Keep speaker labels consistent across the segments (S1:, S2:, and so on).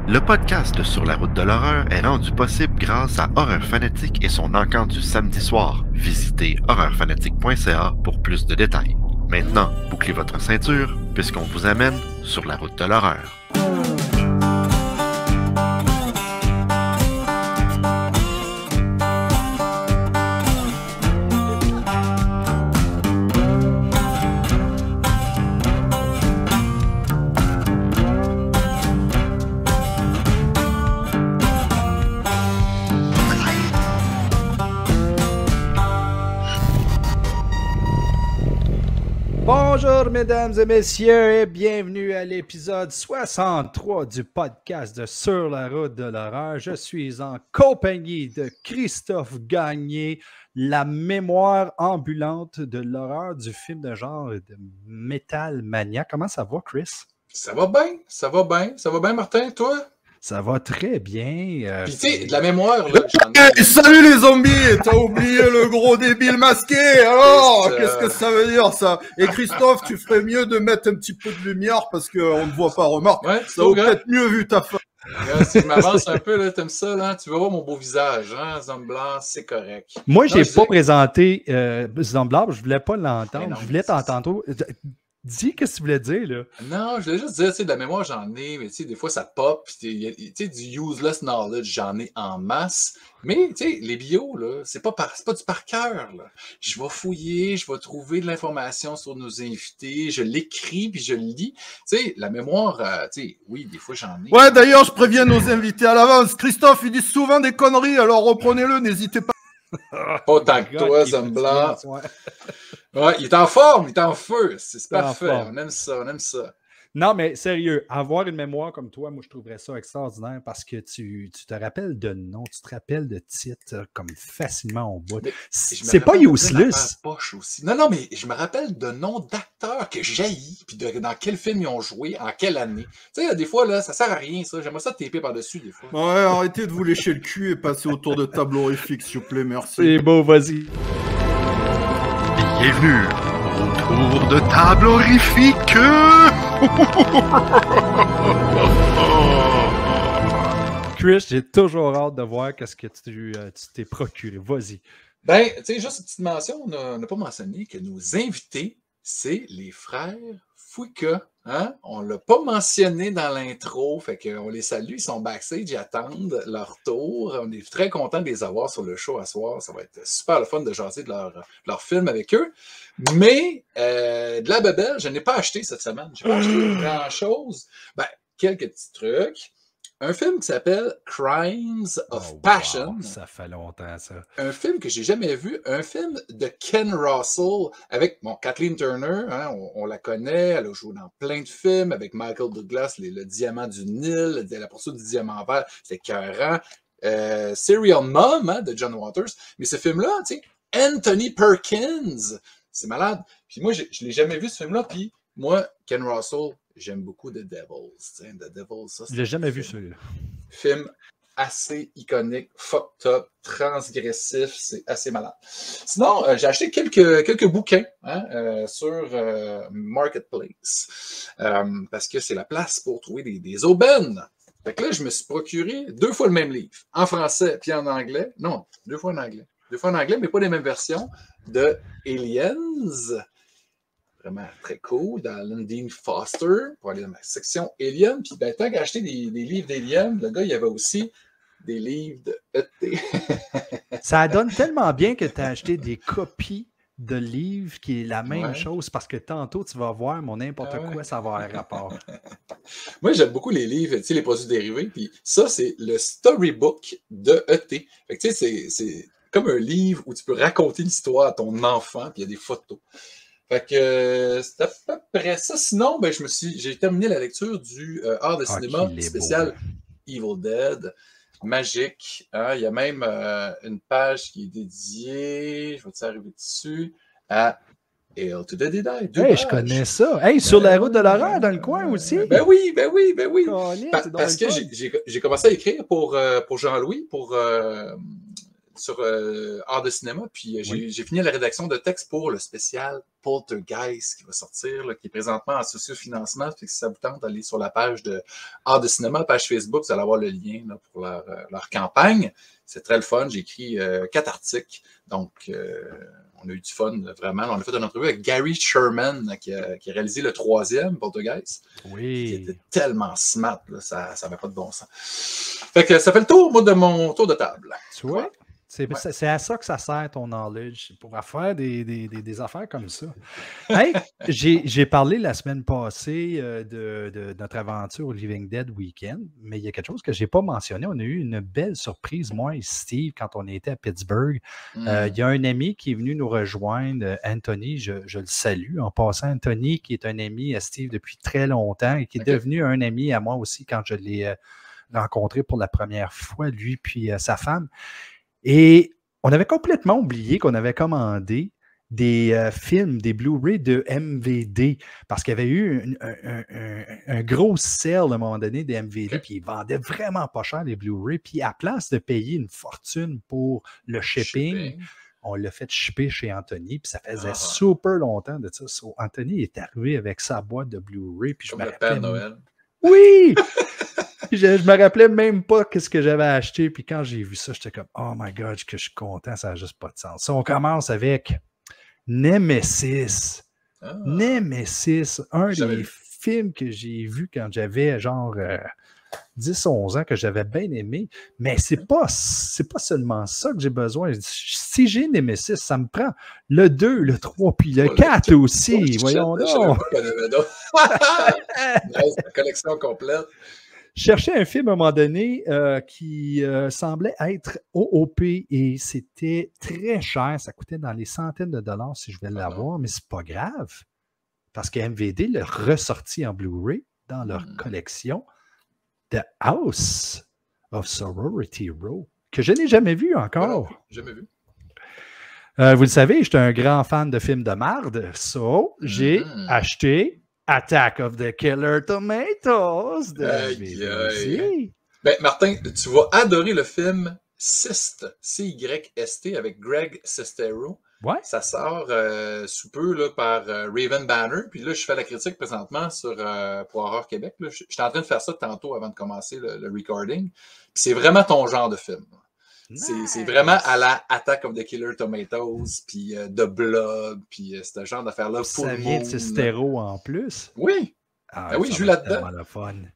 S1: Le podcast de Sur la route de l'horreur est rendu possible grâce à Horreur Fanatique et son encamp du samedi soir. Visitez horreurfanatique.ca pour plus de détails. Maintenant, bouclez votre ceinture puisqu'on vous amène sur la route de l'horreur.
S2: Bonjour mesdames et messieurs et bienvenue à l'épisode 63 du podcast de Sur la route de l'horreur. Je suis en compagnie de Christophe Gagné, la mémoire ambulante de l'horreur du film de genre de Metal Mania. Comment ça va, Chris?
S3: Ça va bien, Martin, toi?
S2: Ça va très bien.
S3: Puis tu sais, de la mémoire, là, j'en ai...
S4: Hey, salut les zombies! T'as oublié le gros débile masqué! Alors, qu'est-ce que ça veut dire, ça? Et Christophe, tu ferais mieux de mettre un petit peu de lumière parce qu'on ne voit pas, remarque.
S3: Ouais,
S4: Ça vaut peut-être mieux vu ta face.
S3: Si je m'avance un peu, là, t'aimes ça, là? Tu vas voir mon beau visage, hein? Zombie blanc, c'est correct.
S2: Moi, j'ai
S3: Non,
S2: pas présenté Zomblab, je voulais pas
S3: Mais
S2: l'entendre.
S3: non,
S2: Je voulais t'entendre. Dis, qu'est-ce que tu voulais dire, là?
S3: Non, je voulais juste dire, tu sais, de la mémoire, j'en ai, mais tu sais, des fois, ça pop, tu sais, du useless knowledge, j'en ai en masse. Mais, tu sais, les bios, là, c'est pas du par cœur, là. Je vais fouiller, je vais trouver de l'information sur nos invités, je l'écris, puis je le lis. Tu sais, la mémoire, tu sais, oui, des fois, j'en ai.
S4: Ouais, d'ailleurs, je préviens nos invités à l'avance. Christophe, il dit souvent des conneries, alors reprenez-le, n'hésitez pas.
S3: Pas autant que toi, Zombie blanc.
S2: Ouais.
S3: Ouais, il est en forme, il est en feu. C'est parfait.
S2: forme.
S3: On aime ça, on aime ça.
S2: Non, mais sérieux, avoir une mémoire comme toi, moi, je trouverais ça extraordinaire parce que tu te rappelles de noms, tu te rappelles de titres comme facilement au bout.
S3: Mais
S2: C'est pas useless.
S3: Poche aussi. Non, mais je me rappelle de noms d'acteurs que j'haïs, puis dans quel film ils ont joué, en quelle année. Tu sais, des fois, là, ça sert à rien, ça. J'aimerais ça taper par-dessus, des fois.
S4: Ouais, arrêtez de vous lécher le cul et passez autour de table horrifique, s'il vous plaît, merci.
S2: C'est beau, vas-y.
S1: Bienvenue autour de table horrifique.
S2: Chris, j'ai toujours hâte de voir qu'est-ce que tu t'es procuré. Vas-y.
S3: Ben, tu sais, juste une petite mention, on n'a pas mentionné que nos invités, c'est les frères Fouika. Hein? On ne l'a pas mentionné dans l'intro, fait qu'on les salue, ils sont backstage, ils attendent leur tour. On est très contents de les avoir sur le show à soir. Ça va être super le fun de jaser de leur film avec eux. Mais de la bebelle, je n'ai pas acheté cette semaine. Je n'ai pas acheté grand-chose. Ben, quelques petits trucs. Un film qui s'appelle Crimes of Passion.
S2: Wow, ça fait longtemps, ça.
S3: Un film que j'ai jamais vu, un film de Ken Russell avec Kathleen Turner, hein, on la connaît, elle a joué dans plein de films avec Michael Douglas, le Diamant du Nil, la poursuite du Diamant vert, c'est écœurant. Serial Mom, hein, de John Waters. Mais ce film-là, tu sais, Anthony Perkins, c'est malade. Puis moi, je l'ai jamais vu ce film-là, puis moi, Ken Russell, j'aime beaucoup The Devils. The Devils, ça,
S2: Je l'ai jamais vu, celui-là.
S3: Film assez iconique, fucked up, transgressif, c'est assez malade. Sinon, j'ai acheté quelques bouquins sur Marketplace parce que c'est la place pour trouver des aubaines. Fait que là, je me suis procuré 2 fois le même livre, en français puis en anglais. Non, 2 fois en anglais. 2 fois en anglais, mais pas les mêmes versions, de Aliens. Vraiment très cool, dans Dean Foster, pour aller dans ma section Alien. Puis, ben, tant qu'à acheter des livres d'Alien, le gars, il y avait aussi des livres de E.T.
S2: Ça donne tellement bien que tu as acheté des copies de livres qui est la même chose parce que tantôt, tu vas voir mon n'importe quoi, ça va avoir un rapport.
S3: Moi, j'aime beaucoup les livres, tu sais, les produits dérivés. Puis ça, c'est le storybook de E.T. Fait que, tu sais, c'est comme un livre où tu peux raconter l'histoire à ton enfant, puis il y a des photos. Fait que c'est à peu près ça. Sinon, ben, j'ai terminé la lecture du art de cinéma spécial Evil Dead. Magique. Hein? Il y a même une page qui est dédiée, je vais t'arriver dessus, à Hail to the Dead.
S2: Hey, je connais ça. Hey, sur la route de l'horreur, dans le coin aussi.
S3: Ben oui.
S2: Colin,
S3: Parce que j'ai commencé à écrire pour Jean-Louis, pour sur Art de cinéma, puis j'ai fini la rédaction de texte pour le spécial Poltergeist qui va sortir, là, qui est présentement en socio-financement. Puis si ça vous tente d'aller sur la page de Art de cinéma, page Facebook, vous allez avoir le lien là, pour leur campagne. C'est très le fun. J'ai écrit 4 articles. Donc, on a eu du fun, vraiment. On a fait une entrevue avec Gary Sherman, qui a réalisé le 3e, Poltergeist.
S2: Oui.
S3: Qui était tellement smart, là, ça n'avait pas de bon sens. Fait que ça fait le tour, moi, de mon tour de table.
S2: Tu vois? C'est à ça que ça sert ton knowledge, pour faire des affaires comme ça. Hey, j'ai parlé la semaine passée de notre aventure au Living Dead Weekend, mais il y a quelque chose que je n'ai pas mentionné. On a eu une belle surprise, moi et Steve, quand on était à Pittsburgh. Il y a un ami qui est venu nous rejoindre, Anthony, je le salue. En passant, Anthony, qui est un ami à Steve depuis très longtemps et qui est devenu un ami à moi aussi quand je l'ai rencontré pour la première fois, lui puis sa femme. Et on avait complètement oublié qu'on avait commandé des films, des Blu-ray de MVD, parce qu'il y avait eu un gros sale à un moment donné des MVD, puis ils vendaient vraiment pas cher les Blu-ray, puis à place de payer une fortune pour le shipping, on l'a fait shipper chez Anthony, puis ça faisait super longtemps de ça. So, Anthony est arrivé avec sa boîte de Blu-ray, puis
S3: comme le Père Noël.
S2: Oui! Je me rappelais même pas ce que j'avais acheté. Puis quand j'ai vu ça, j'étais comme, oh my God, que je suis content, ça n'a juste pas de sens. Ça, on commence avec Nemesis. Nemesis, un des films que j'ai vu quand j'avais genre 10-11 ans, que j'avais bien aimé. Mais c'est pas seulement ça que j'ai besoin. Si j'ai Nemesis, ça me prend le 2, le 3, puis le 4 aussi. Voyons donc.
S3: La collection complète.
S2: Je cherchais un film à un moment donné qui semblait être OOP et c'était très cher. Ça coûtait dans les centaines de dollars si je vais l'avoir, mais c'est pas grave. Parce que MVD l'a ressorti en Blu-ray dans leur collection The House of Sorority Row, que je n'ai jamais vu encore.
S3: Jamais vu.
S2: Vous le savez, je suis un grand fan de films de marde. So, j'ai acheté Attack of the Killer Tomatoes de BBC.
S3: Ben, Martin, tu vas adorer le film Cyst, C-Y-S-T, avec Greg Sestero.
S2: Ouais.
S3: Ça sort sous peu là, par Raven Banner. Puis là, je fais la critique présentement pour Horreur Québec. J'étais en train de faire ça tantôt avant de commencer le recording. Puis c'est vraiment ton genre de film. Nice. C'est vraiment à la Attack of the Killer Tomatoes, puis The Blood, puis ce genre d'affaires-là.
S2: Ça vient de Sestero en plus?
S3: Oui. Oui, je joue là-dedans.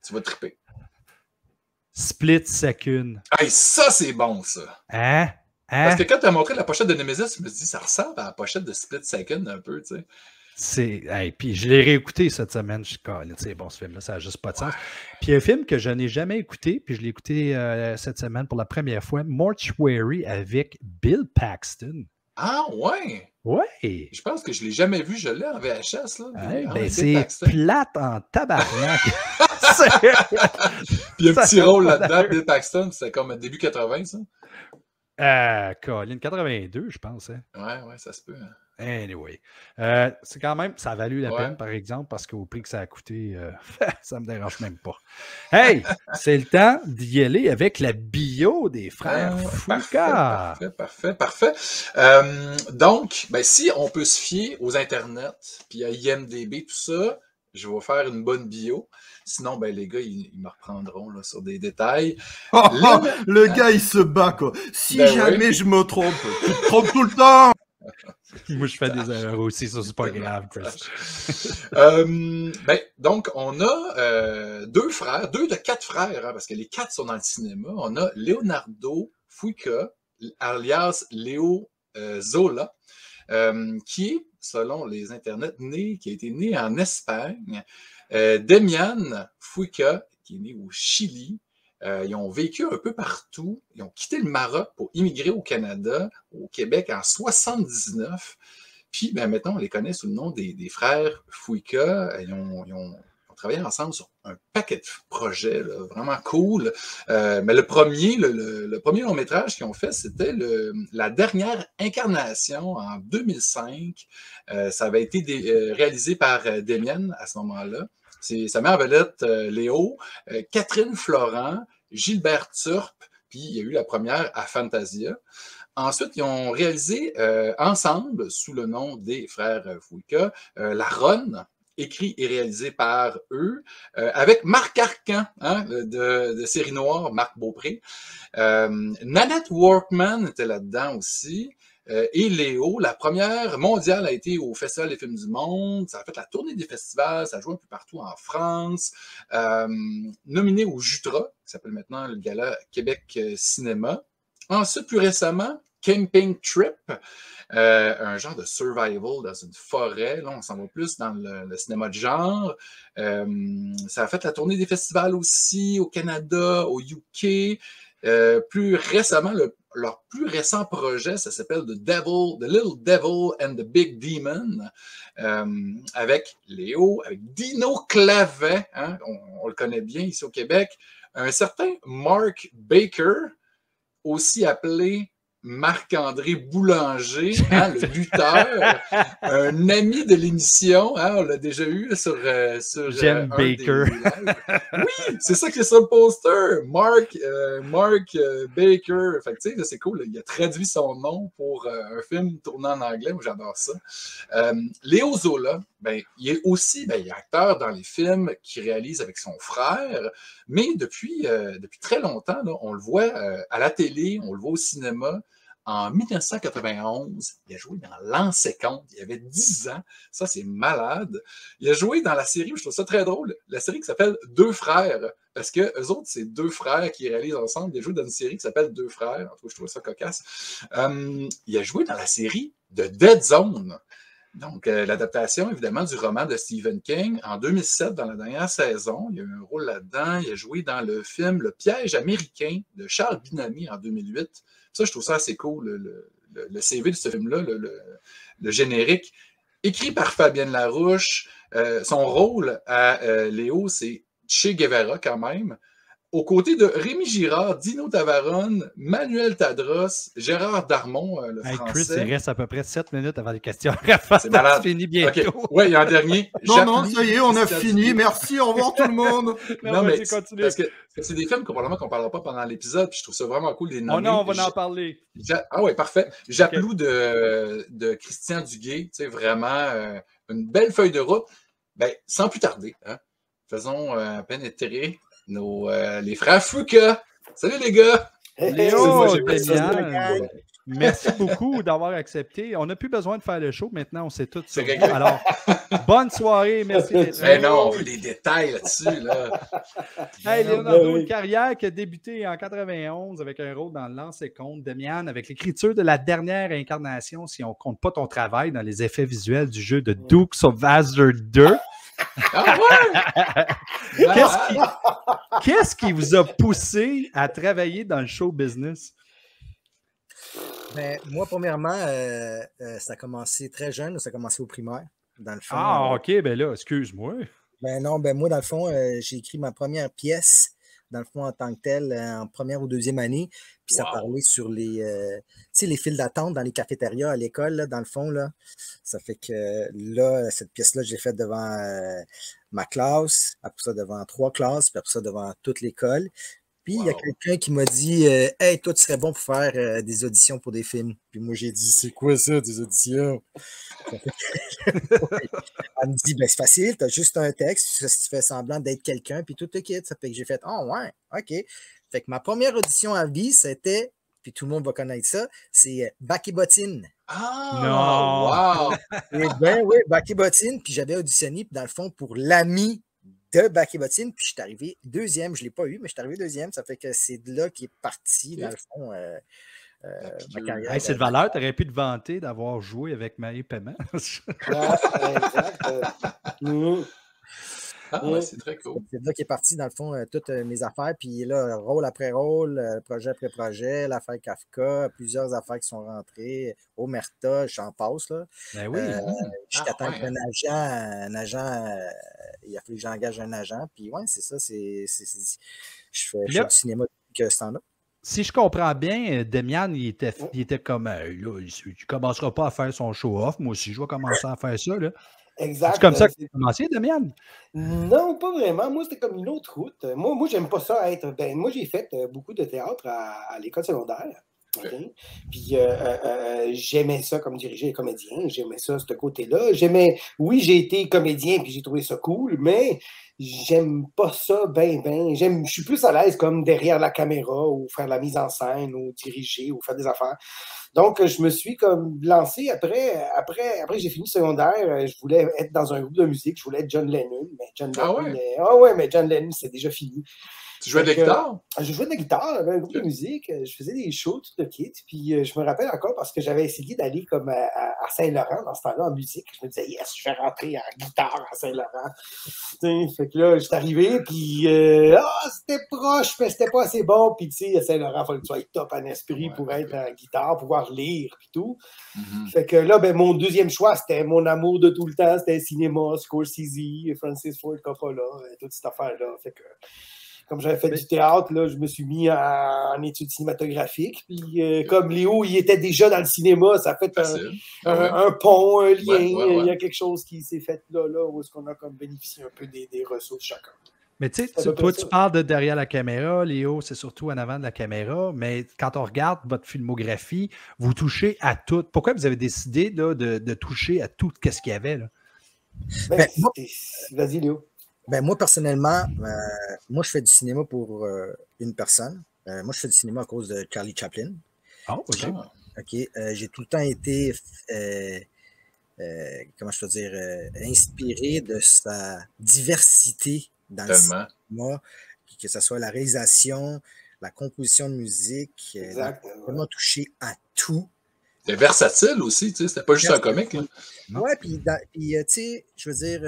S3: Tu vas triper.
S2: Split Second.
S3: Hey, ça, c'est bon, ça.
S2: Hein?
S3: Parce que quand tu as montré la pochette de Nemesis, je me suis dit, ça ressemble à la pochette de Split Second un peu, tu sais.
S2: Puis je l'ai réécouté cette semaine. Je suis calé, c'est bon ce film-là, ça n'a juste pas de sens. Puis un film que je n'ai jamais écouté, puis je l'ai écouté cette semaine pour la première fois, Mortuary avec Bill Paxton.
S3: Ah ouais?
S2: Ouais.
S3: Je pense que je ne l'ai jamais vu, je l'ai en VHS. Là.
S2: C'est plate en tabarnak.
S3: Puis il y a un petit rôle là-dedans, Bill Paxton, c'est comme début 80, ça?
S2: Colin, 82, je pense. Hein?
S3: Ouais, ça se peut. Hein.
S2: Anyway. C'est quand même, ça a valu la peine, par exemple, parce qu'au prix que ça a coûté, ça ne me dérange même pas. Hey, c'est le temps d'y aller avec la bio des frères Foucault.
S3: Parfait. Donc, ben, si on peut se fier aux internets, puis à IMDb, tout ça, je vais faire une bonne bio. Sinon, ben, les gars, ils me reprendront là, sur des détails.
S4: Le gars, il se bat, quoi. Si jamais je me trompe, tu te trompes tout le temps.
S2: Moi, je fais des erreurs aussi, ça, c'est pas grave, Chris.
S3: Donc, on a 2 frères, 2 de 4 frères, hein, parce que les 4 sont dans le cinéma. On a Leonardo Foucault, alias Léo Zola, qui est, selon les internets, qui a été né en Espagne. Demian Foucault, qui est né au Chili. Ils ont vécu un peu partout. Ils ont quitté le Maroc pour immigrer au Canada, au Québec, en 79. Puis, ben, maintenant, on les connaît sous le nom des frères Foucault. Ils ont travaillé ensemble sur un paquet de projets là, vraiment cool. Mais le premier long-métrage qu'ils ont fait, c'était la dernière incarnation en 2005. Ça avait été réalisé par Demian à ce moment-là. C'est sa mère vedette Léo, Catherine Florent, Gilbert Turp, puis il y a eu la première à Fantasia. Ensuite, ils ont réalisé ensemble, sous le nom des frères Fouika, La Ronne, écrit et réalisé par eux, avec Marc Arcan, hein, de Série Noire, Marc Beaupré. Nanette Workman était là-dedans aussi. Et Léo, la première mondiale a été au Festival des films du monde. Ça a fait la tournée des festivals, ça a joué un peu partout en France. Nominé au Jutra, qui s'appelle maintenant le Gala Québec Cinéma. Ensuite, plus récemment, Camping Trip, un genre de survival dans une forêt. Là, on s'en va plus dans le cinéma de genre. Ça a fait la tournée des festivals aussi au Canada, au UK. Plus récemment, leur plus récent projet, ça s'appelle The Little Devil and the Big Demon, avec Léo, avec Dino Clavet, hein, on le connaît bien ici au Québec, un certain Mark Baker, aussi appelé Marc-André Boulanger, hein, le lutteur, un ami de l'émission, hein, on l'a déjà eu sur
S2: Jen Baker.
S3: Oui, c'est ça qui est sur le poster. Mark Baker. Fait que, tu sais, c'est cool. Là, il a traduit son nom pour un film tourné en anglais. Moi, j'adore ça. Léo Zola, ben, il est aussi il est acteur dans les films qu'il réalise avec son frère, mais depuis très longtemps, là, on le voit à la télé, on le voit au cinéma. En 1991, il a joué dans L'An 50. Il avait 10 ans. Ça, c'est malade. Il a joué dans la série, je trouve ça très drôle, la série qui s'appelle Deux frères. Parce que eux autres, c'est deux frères qui réalisent ensemble. Il a joué dans une série qui s'appelle Deux frères. En tout cas, je trouve ça cocasse. Il a joué dans la série de Dead Zone. Donc, l'adaptation, évidemment, du roman de Stephen King en 2007, dans la dernière saison. Il a eu un rôle là-dedans. Il a joué dans le film Le Piège américain de Charles Binamy en 2008. Ça, je trouve ça assez cool, le CV de ce film-là, le générique. Écrit par Fabienne Larouche. Son rôle à Léo, c'est Che Guevara quand même. Aux côtés de Rémi Girard, Dino Tavarone, Manuel Tadros, Gérard Darmon, le français.
S2: Chris, il reste à peu près 7 minutes avant les questions.
S3: C'est malade.
S2: Fini bientôt.
S3: Okay. Oui, il y a un dernier.
S4: Non, ça y est, on a fini. Merci, au revoir tout le monde.
S3: Non, mais parce que c'est des films probablement qu'on ne parlera pas pendant l'épisode, puis je trouve ça vraiment cool de les nommer.
S2: Oh non, on va en parler.
S3: Ah oui, parfait. Japlou de Christian Duguay, tu sais, vraiment une belle feuille de route. Ben, sans plus tarder, hein, faisons pénétrer les frères Fouika. Salut les gars!
S2: Léo, merci beaucoup d'avoir accepté. On n'a plus besoin de faire le show. Maintenant, on sait tout.
S3: C'est réglé.
S2: Alors, bonne soirée. Merci d'être là.
S3: Mais non, on veut des détails là-dessus. Là.
S2: Hey, Leonardo, une carrière qui a débuté en 91 avec un rôle dans Lance et Compte, Demian, avec l'écriture de la dernière incarnation, si on ne compte pas ton travail dans les effets visuels du jeu de Dukes of Hazzard 2.
S3: Ah ouais!
S2: Qu'est-ce qui vous a poussé à travailler dans le show business?
S5: Ben, moi, premièrement, ça a commencé très jeune, ça a commencé au primaire, dans le fond.
S2: Ah, OK, ben là, excuse-moi.
S5: Ben non, ben moi, dans le fond, j'ai écrit ma première pièce, dans le fond, en tant que telle, en première ou deuxième année, puis ça parlait sur les files d'attente dans les cafétérias à l'école, là, dans le fond, là. Ça fait que là, cette pièce-là, je l'ai faite devant ma classe, après ça devant 3 classes, puis après ça devant toute l'école. Puis il y a quelqu'un qui m'a dit « Hey, toi, tu serais bon pour faire des auditions pour des films. » Puis moi, j'ai dit « C'est quoi ça, des auditions? » Elle me dit « Ben, c'est facile, tu as juste un texte, tu fais semblant d'être quelqu'un, puis tout le kit. » Ça fait que j'ai fait « Oh, ouais, OK. » Fait que ma première audition à vie, c'était, puis tout le monde va connaître ça, c'est Backy Bottine.
S3: Ah!
S2: Non!
S3: Wow!
S5: Et ben oui, Backy Bottine, puis j'avais auditionné, dans le fond, pour l'ami de Backy Bottine, puis je suis arrivé deuxième, je ne l'ai pas eu, mais je suis arrivé deuxième, ça fait que c'est de là qui est parti, dans le fond, ma carrière.
S2: Hey, c'est de valeur, tu aurais pu te vanter d'avoir joué avec Marie Paiement.
S3: Ah, ouais, c'est très cool.
S5: C'est de là qui est parti, dans le fond, toutes mes affaires, puis là, rôle après rôle, projet après projet, l'affaire Kafka, plusieurs affaires qui sont rentrées, Omerta, j'en passe, là.
S2: Ben oui.
S5: Jusqu'à temps qu'un agent, il a fallu que j'engage un agent, puis ouais, c'est ça, je fais du cinéma depuis que ce temps-là.
S2: Si je comprends bien, Demian, il était comme, là, tu ne commenceras pas à faire son show-off, moi aussi, je vais commencer à faire ça, là.
S6: Exact.
S2: C'est comme ça que tu as commencé, Damian?
S6: Non, pas vraiment. Moi, c'était comme une autre route. Moi j'aime pas ça être. Ben, moi, j'ai fait beaucoup de théâtre à l'école secondaire. Okay. Puis j'aimais ça comme diriger les comédiens. J'aimais ça, ce côté-là. Oui, j'ai été comédien puis j'ai trouvé ça cool, mais j'aime pas ça je suis plus à l'aise comme derrière la caméra ou faire la mise en scène ou diriger ou faire des affaires. Donc, je me suis comme lancé après j'ai fini le secondaire, je voulais être dans un groupe de musique, je voulais être John Lennon, mais John Lennon, mais John Lennon, c'est déjà fini.
S3: Tu jouais de la guitare?
S6: Je jouais de la guitare, j'avais un groupe de musique, je faisais des shows, tout le kit, puis je me rappelle encore parce que j'avais essayé d'aller comme à Saint-Laurent dans ce temps-là en musique. Je me disais, yes, je vais rentrer en guitare à Saint-Laurent. Fait que là, j'étais arrivé, puis c'était proche, mais c'était pas assez bon. Puis tu sais, à Saint-Laurent, il fallait que tu sois top en esprit pour être en guitare, pouvoir lire, puis tout. Fait que là, ben, mon deuxième choix, c'était mon amour de tout le temps, c'était le cinéma, Scorsese, Francis Ford Coppola, toute cette affaire-là. Fait que comme j'avais fait du théâtre, là, je me suis mis en études cinématographiques. Puis comme Léo, il était déjà dans le cinéma, ça a fait un pont, un lien. Il y a quelque chose qui s'est fait là où est-ce qu'on a comme bénéficié un peu des ressources chacun.
S2: Mais tu sais, toi, tu parles de derrière la caméra, Léo, c'est surtout en avant de la caméra, mais quand on regarde votre filmographie, vous touchez à tout. Pourquoi vous avez décidé là, de toucher à tout ce qu'il y avait? Là?
S6: Vas-y, Léo.
S5: Ben, moi, personnellement, moi, je fais du cinéma pour une personne. Moi, je fais du cinéma à cause de Charlie Chaplin.
S2: Oh, OK.
S5: OK. J'ai tout le temps été, comment je peux dire, inspiré de sa diversité dans le cinéma, que ce soit la réalisation, la composition de musique. Vraiment touché à tout.
S3: C'était versatile aussi, tu sais, c'était pas juste un comique.
S5: Oui, puis tu sais, je veux dire,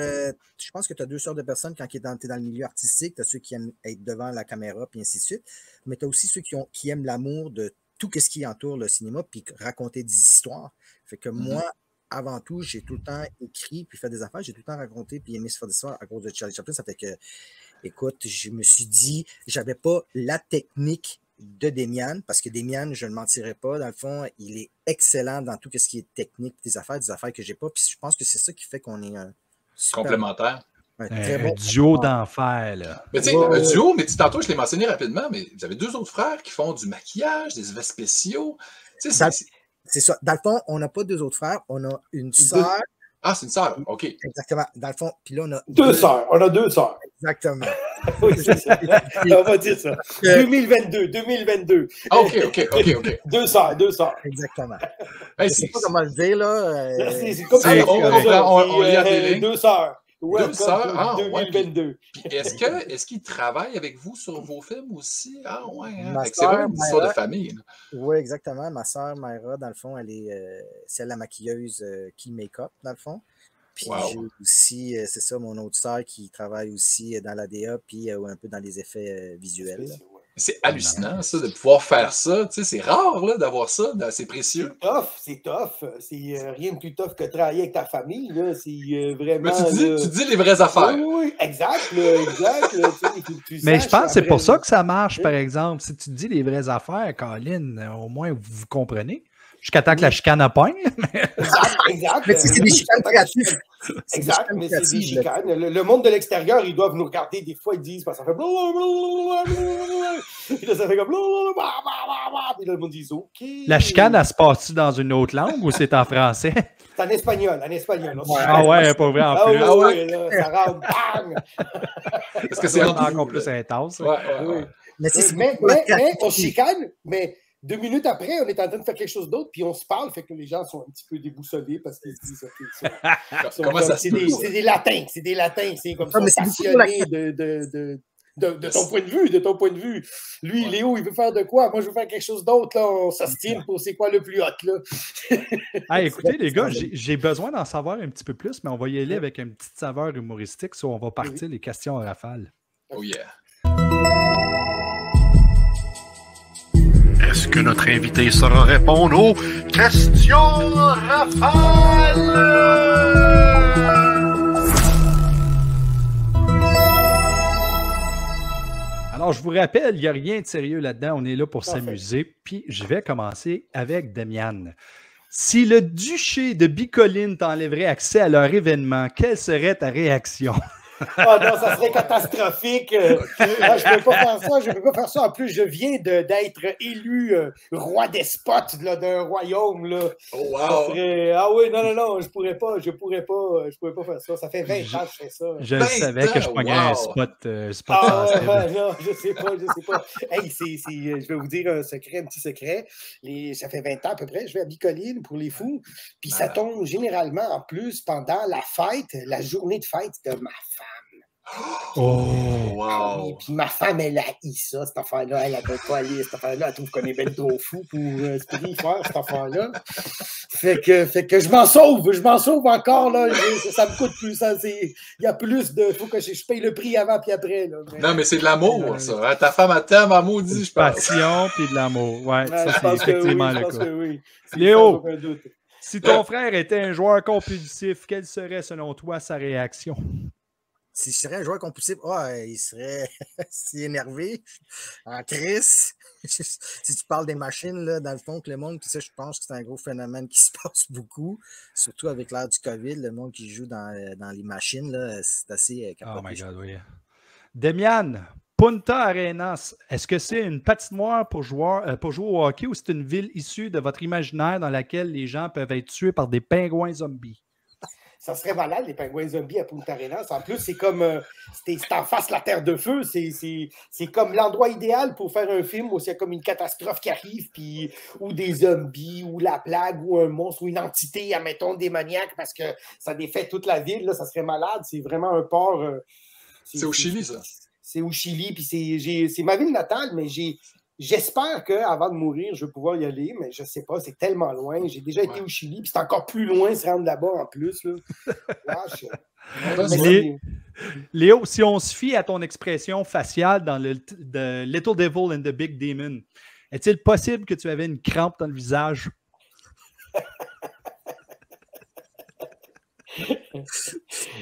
S5: je pense que tu as deux sortes de personnes quand tu es dans le milieu artistique. Tu as ceux qui aiment être devant la caméra, puis ainsi de suite. Mais tu as aussi ceux qui aiment l'amour de tout ce qui entoure le cinéma, puis raconter des histoires. Fait que moi, avant tout, j'ai tout le temps écrit, puis fait des affaires. J'ai tout le temps raconté, puis aimé se faire des histoires à cause de Charlie Chaplin. Ça fait que, écoute, je me suis dit, j'avais pas la technique de Damian, parce que Damian, je ne mentirais pas, dans le fond, il est excellent dans tout ce qui est technique, des affaires que j'ai pas, puis je pense que c'est ça qui fait qu'on est un super
S3: complémentaire.
S2: Un duo d'enfer, là.
S3: Mais tu sais, un duo, mais tantôt, je l'ai mentionné rapidement, mais vous avez deux autres frères qui font du maquillage, des effets spéciaux. Tu sais,
S5: c'est ça. Dans le fond, on n'a pas deux autres frères, on a une sœur.
S3: Ah, c'est une sœur, OK.
S5: Exactement. Dans le fond, puis là, on a
S6: deux sœurs. On a deux sœurs.
S5: Exactement.
S6: Oui, c'est ça. On va dire ça. 2022.
S3: OK.
S6: Deux sœurs.
S5: Exactement.
S3: Hey,
S5: je ne sais pas comment le dire, là.
S6: C'est comme ça.
S3: On lit à des lignes.
S6: Deux sœurs.
S3: Deux sœurs,
S6: 2022.
S3: Est-ce qu'ils travaillent avec vous sur vos films aussi? Ah ouais, hein?
S5: C'est
S3: vraiment une histoire de famille.
S5: Oui, exactement. Ma sœur, Myra, dans le fond, c'est la maquilleuse Key Makeup, dans le fond. Puis j'ai aussi, c'est ça, mon autre sœur qui travaille aussi dans l'ADA, puis un peu dans les effets visuels.
S3: C'est hallucinant, ça, de pouvoir faire ça. Tu sais, c'est rare là, d'avoir ça, c'est précieux.
S6: C'est tough. C'est rien de plus tough que travailler avec ta famille. Là. C'est vraiment.
S3: Mais tu dis les vraies affaires.
S6: Oui, exact.
S2: Mais je pense que c'est pour ça que ça marche, par exemple. Si tu dis les vraies affaires, Colin, au moins vous comprenez. Jusqu'à temps que la chicane a pogne.
S6: Exact.
S5: Mais c'est des chicanes créatives.
S6: Exact, mais c'est des chicanes. Le monde de l'extérieur, ils doivent nous regarder. Des fois, ils disent, ça fait puis là, ça fait comme puis là, le monde dit, OK.
S2: La chicane, elle se passe-tu dans une autre langue ou c'est en français?
S6: C'est en espagnol.
S2: Ah ouais, pas vrai en plus.
S6: Ah ouais, là, ça rentre, bang!
S3: Parce que c'est
S2: encore plus intense.
S6: Ouais. Mais on chicane, mais 2 minutes après, on est en train de faire quelque chose d'autre, puis on se parle, fait que les gens sont un petit peu déboussollés parce qu'ils se disent,
S3: comment ça se peut?
S6: C'est des latins, c'est comme ça, passionnés de ton point de vue. Lui, Léo, il veut faire de quoi? Moi, je veux faire quelque chose d'autre, là, on s'astine pour c'est quoi le plus hot, là.
S2: Écoutez, les gars, j'ai besoin d'en savoir un petit peu plus, mais on va y aller avec une petite saveur humoristique, on va partir les questions en rafale.
S3: Oh yeah!
S1: Est-ce que notre invité saura répondre aux questions rafales?
S2: Alors, je vous rappelle, il n'y a rien de sérieux là-dedans. On est là pour s'amuser. Puis, je vais commencer avec Damian. Si le duché de Bicoline t'enlèverait accès à leur événement, quelle serait ta réaction?
S6: Ah non, ça serait catastrophique. Ah, je ne peux pas faire ça. Je peux pas faire ça. En plus, je viens d'être élu roi despote là, d'un royaume. Là.
S3: Oh, wow!
S6: Ça serait... Ah oui, non, je pourrais pas faire ça. Ça fait 20 ans que je fais ça.
S2: Je le savais que je pognais un spot
S6: Ah
S2: sensible.
S6: ouais, non, je sais pas. Hey, je vais vous dire un petit secret. Ça fait 20 ans à peu près, je vais à Bicoline pour les fous. Puis ça tombe généralement en plus pendant la journée de fête de ma femme.
S2: Oh!
S3: Wow!
S6: Puis ma femme, elle haït ça, cette affaire-là. Elle n'appelle pas aller, cette affaire-là. Elle trouve qu'on est bien trop fou pour se faire cette affaire-là. Fait que je m'en sauve encore, là. Ça me coûte plus. Il y a plus de. Faut que je paye le prix avant puis après. Là.
S3: Non, mais c'est de l'amour, ça. Hein? Ta femme, elle t'aime, à maudit, je pense.
S2: Passion puis de l'amour. Ouais, ça, c'est effectivement le cas.
S6: Oui.
S2: Léo, si ton frère était un joueur compulsif, quelle serait, selon toi, sa réaction?
S5: Si je serais un joueur compulsif, il serait si énervé, en crise. Si tu parles des machines, là, dans le fond, que le monde, puis ça, je pense que c'est un gros phénomène qui se passe beaucoup, surtout avec l'ère du COVID, le monde qui joue dans les machines, là, c'est assez
S2: capoté. Oh my God, oui. Demian, Punta Arenas, est-ce que c'est une patinoire pour jouer au hockey ou c'est une ville issue de votre imaginaire dans laquelle les gens peuvent être tués par des pingouins zombies?
S6: Ça serait malade, les pingouins zombies à Punta Arenas. En plus, c'est comme c'est en face de la Terre de Feu. C'est comme l'endroit idéal pour faire un film où il y a comme une catastrophe qui arrive, puis, ou des zombies, ou la plague, ou un monstre, ou une entité, admettons, démoniaque, parce que ça défait toute la ville. Là, ça serait malade. C'est vraiment un port.
S3: C'est au Chili, ça.
S6: C'est au Chili, puis c'est ma ville natale, mais j'espère qu'avant de mourir, je vais pouvoir y aller, mais je ne sais pas, c'est tellement loin. J'ai déjà été au Chili, puis c'est encore plus loin se rendre là-bas en plus. Là.
S2: Léo, si on se fie à ton expression faciale dans le The Little Devil and the Big Demon, est-il possible que tu avais une crampe dans le visage?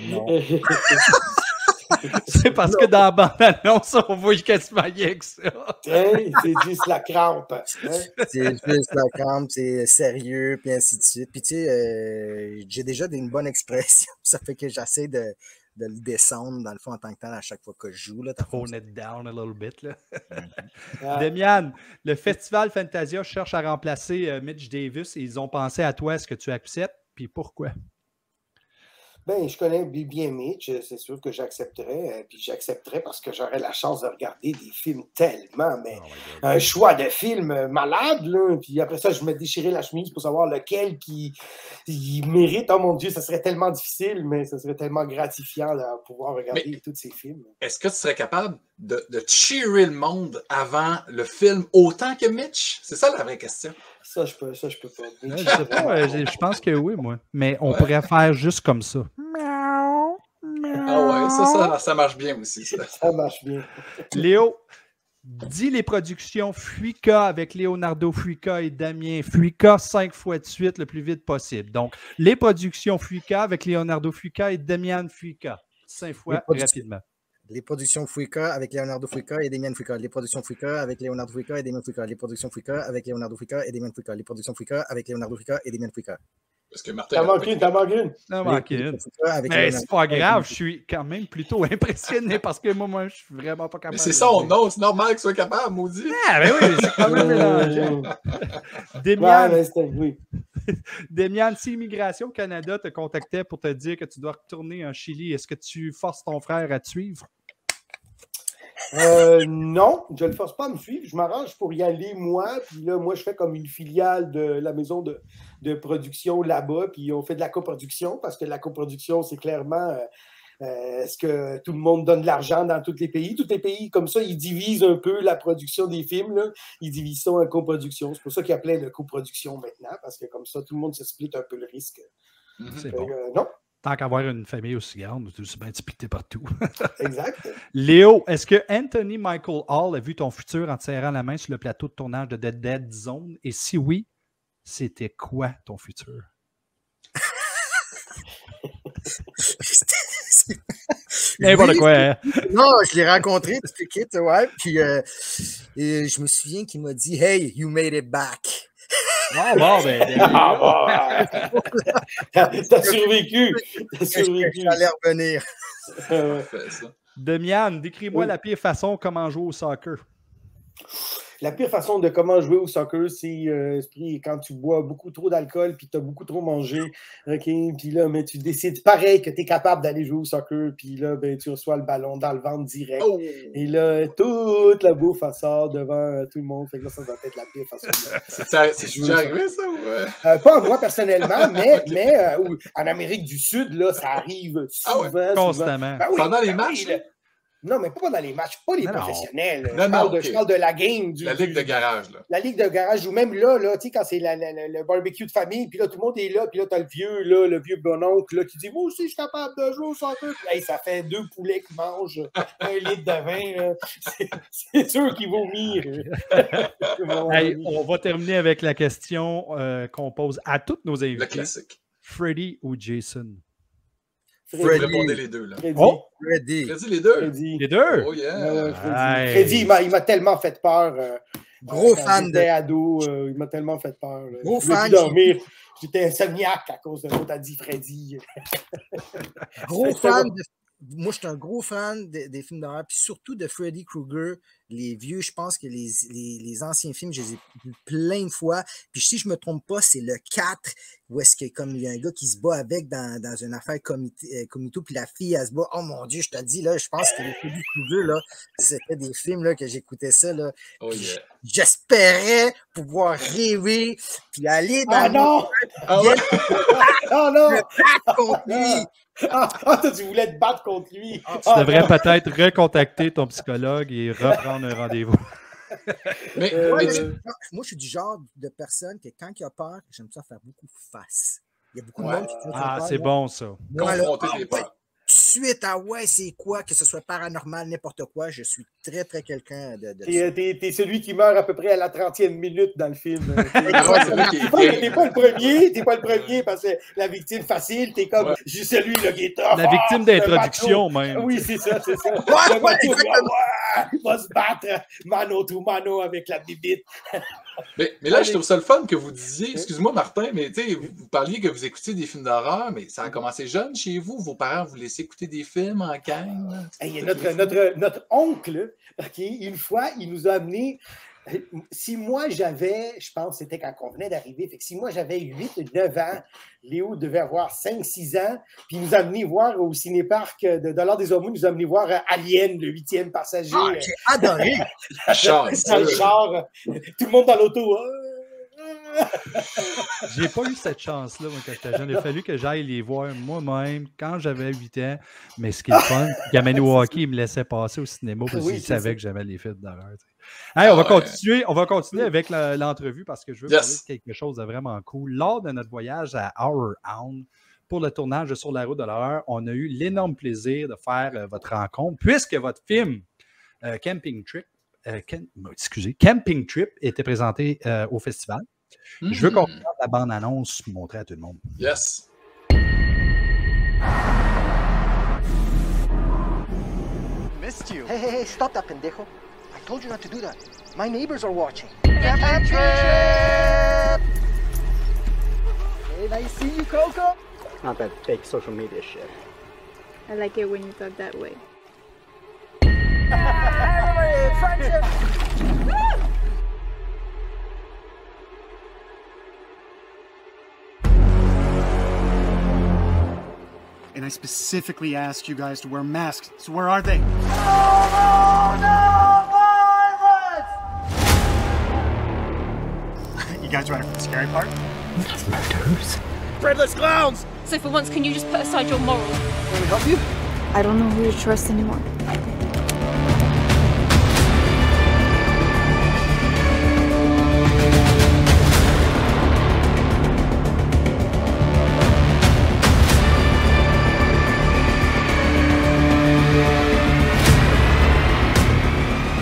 S5: Non.
S6: C'est
S2: parce que dans la bande-annonce, on voit quasiment rien que ça.
S6: Hey, c'est juste la crampe. Hein?
S5: C'est juste la crampe, c'est sérieux, puis ainsi de suite. Puis tu sais, j'ai déjà une bonne expression. Ça fait que j'essaie de le descendre, dans le fond, en tant que tel, à chaque fois que je joue.
S2: Tone it down a little bit. Là. Demian, le Festival Fantasia cherche à remplacer Mitch Davis et ils ont pensé à toi. Est-ce que tu acceptes? Puis pourquoi?
S6: Ben, je connais bien Mitch, c'est sûr que j'accepterais. Puis j'accepterais parce que j'aurais la chance de regarder des films tellement, mais un choix de film malade, là. Puis après ça, je me déchirais la chemise pour savoir lequel qui mérite. Oh mon Dieu, ça serait tellement difficile, mais ça serait tellement gratifiant de pouvoir regarder tous ces films.
S3: Est-ce que tu serais capable de cheerer le monde avant le film autant que Mitch? C'est ça la vraie question.
S6: Ça, je peux pas.
S2: Je pense que oui, moi. Mais on pourrait faire juste comme ça.
S3: Ah ouais, ça marche bien aussi.
S6: Ça marche bien.
S2: Léo, dis les productions Fuica avec Leonardo Fuica et Damien Fuica 5 fois de suite le plus vite possible. Donc, les productions Fuica avec Leonardo Fuica et Damien Fuica 5 fois rapidement.
S5: Les productions Fuica avec Leonardo Fuica et Damien Fuica. Les productions Fuica avec Leonardo Fuica et Damien Fuica. Les productions Fuica avec Leonardo Fuica et Damien Fuica. Les productions Fuica avec Leonardo Fuica et Damien Fuica.
S3: Parce que Martin.
S6: T'as manqué une.
S2: Mais c'est pas grave, je suis quand même plutôt impressionné parce que moi, je suis vraiment pas capable.
S3: Mais c'est ça, c'est normal qu'il soit capable, maudit.
S2: Ah, ben oui, c'est quand même mélangeant. Demian, si Immigration Canada te contactait pour te dire que tu dois retourner en Chili, est-ce que tu forces ton frère à te suivre?
S6: Non, je ne le force pas à me suivre. Je m'arrange pour y aller, moi. Puis là, moi, je fais comme une filiale de la maison de production là-bas. Puis on fait de la coproduction parce que la coproduction, c'est clairement est-ce que tout le monde donne de l'argent dans tous les pays. Tous les pays, comme ça, ils divisent un peu la production des films. Là. Ils divisent ça en coproduction. C'est pour ça qu'il y a plein de coproductions maintenant parce que comme ça, tout le monde se split un peu le risque.
S2: C'est bon.
S6: Non.
S2: Tant qu'avoir une famille aussi grande, tu bien splitté partout.
S6: Exact.
S2: Léo, est-ce que Anthony Michael Hall a vu ton futur en te serrant la main sur le plateau de tournage de The Dead Zone? Et si oui, c'était quoi ton futur? N'importe quoi. Hein?
S5: Non, je l'ai rencontré, tu quittes, ouais. Puis je me souviens qu'il m'a dit « Hey, you made it back ».
S2: Bon, ben.
S6: T'as survécu. T'as survécu.
S5: J'allais revenir.
S3: Fait ça.
S2: Demian, décris-moi
S6: Oui.
S2: la pire façon comment jouer au soccer.
S6: La pire façon de comment jouer au soccer, c'est quand tu bois beaucoup trop d'alcool puis tu as beaucoup trop mangé. OK? Puis là, mais tu décides pareil que tu es capable d'aller jouer au soccer. Puis là, ben, tu reçois le ballon dans le ventre direct.
S3: Oh!
S6: Et là, toute la bouffe, elle sort devant tout le monde. Fait que là, ça va être la pire façon.
S3: C'est déjà arrivé, ça? Ou...
S6: Pas moi personnellement, mais en Amérique du Sud, là, ça arrive souvent.
S3: ouais.
S2: Constamment.
S6: Ben oui,
S3: Pendant les
S6: ben
S3: matchs?
S6: oui, là. Non, mais pas pendant les matchs, pas les
S2: Non, non.
S6: professionnels.
S3: Non,
S6: Je parle de la game.
S3: La ligue de garage, là.
S6: La ligue de garage, ou même là, tu sais, quand c'est le barbecue de famille, puis là, tout le monde est là, puis là, t'as le vieux bononcle là, qui dit « Moi aussi, je suis capable de jouer au soccer. » Puis hey, ça fait 2 poulets qui mangent 1 litre de vin. Là. C'est sûr qu'ils vomit.
S2: Hey, on va terminer avec la question qu'on pose à tous nos
S3: Le
S2: invités.
S3: classique.
S2: Freddy ou Jason?
S3: Vous
S5: Freddy.
S3: répondez les deux, là.
S6: Freddy.
S2: Oh!
S5: Ready.
S3: Freddy, les deux?
S6: Freddy.
S2: Les deux?
S3: Oh yeah!
S6: Ouais, Freddy.
S2: Hey.
S6: Freddy, il m'a tellement fait peur.
S5: Gros
S6: Quand
S5: fan
S6: j'étais
S5: de.
S6: ado, il m'a tellement fait peur. Là.
S5: Gros
S6: Je voulais
S5: fan,
S6: plus dormir. J'étais insomniaque à cause de l'autre a dit Freddy.
S5: Gros fan de. Moi, je suis un gros fan des films d'horreur, puis surtout de Freddy Krueger. Les vieux, je pense que les anciens films, je les ai vus plein de fois. Puis si je ne me trompe pas, c'est le 4, où est-ce que comme il y a un gars qui se bat avec dans une affaire comito, puis la fille, elle se bat. Oh mon Dieu, je te dis, là, je pense que les Freddy Krueger, là, c'était des films là, que j'écoutais ça. Là,
S3: Oh yeah!
S5: j'espérais pouvoir rêver, puis aller dans
S6: Ah non!
S3: Ah ouais?
S6: Ah non!
S5: le contre lui.
S6: Toi, tu voulais te battre contre lui.
S2: Tu devrais peut-être recontacter ton psychologue et reprendre un rendez-vous.
S3: Mais,
S5: Ouais,
S3: mais
S5: moi, je suis du genre de personne que quand il a peur, j'aime ça faire beaucoup face. Il y a beaucoup
S3: Ouais.
S5: de monde qui font
S2: Ah,
S5: peur,
S2: c'est
S5: là.
S2: bon, ça.
S5: Moi, là,
S3: confronter tes peurs.
S5: tout de suite, ah ouais, c'est quoi, que ce soit paranormal, n'importe quoi, je suis très, très quelqu'un de ça.
S6: T'es celui qui meurt à peu près à la 30e minute dans le film.
S3: Ah ouais, c'est vrai qu'il est
S6: T'es pas le premier parce que la victime facile, t'es comme
S3: Ouais.
S6: juste celui là, qui est tough.
S2: La victime
S6: c'est un
S2: d'introduction,
S6: macho.
S2: même.
S6: Oui, c'est ça.
S5: Ouais,
S6: Le macho,
S5: exactement.
S6: il va se battre mano to mano avec la bibite.
S3: Mais là, je trouve ça le fun que vous disiez, excuse-moi Martin, mais tu sais, vous parliez que vous écoutiez des films d'horreur, mais ça a commencé jeune chez vous. Vos parents vous laissaient écouter des films en gang.
S6: Hey, notre oncle, OK, une fois, il nous a amené. Si moi j'avais, je pense que c'était quand on venait d'arriver, fait que si moi j'avais 8-9 ans, Léo devait avoir 5-6 ans, puis il nous a amené voir au cinéparc de Dollars des Hormones, il nous a amené voir Alien, le 8e passager.
S5: Ah, j'ai adoré.
S6: Dans le char, tout le monde dans l'auto.
S2: J'ai pas eu cette chance-là, moi, quand j'étais jeune. Il a fallu que j'aille les voir moi-même quand j'avais 8 ans. Mais ce qui est le fun, Yamanoaki, il me laissait passer au cinéma parce qu'il
S6: Oui, c'est
S2: savait
S6: ça.
S2: que j'aimais les films d'horreur. Tu sais. Hey, on va continuer avec l'entrevue parce que je veux parler de quelque chose de vraiment cool. Lors de notre voyage à Horror Hound, pour le tournage de Sur la route de l'horreur, on a eu l'énorme plaisir de faire votre rencontre puisque votre film Camping Trip était présenté au festival. Je veux qu'on regarde la bande-annonce montrer à tout le monde.
S3: Yes.
S7: Missed you.
S8: Hey, stop that, pendejo. I told you not to do that. My neighbors are watching.
S7: Camping trip!
S8: Hey, nice to see you, Coco.
S9: Not that fake social media shit.
S10: I like it when you talk that way.
S8: Friendship.
S9: And I specifically asked you guys to wear masks. So where are they? You guys ready for the scary part?
S8: Breadless clowns.
S10: So for once, can you just put aside your morals?
S8: Can we help you?
S10: I don't know who to trust anymore.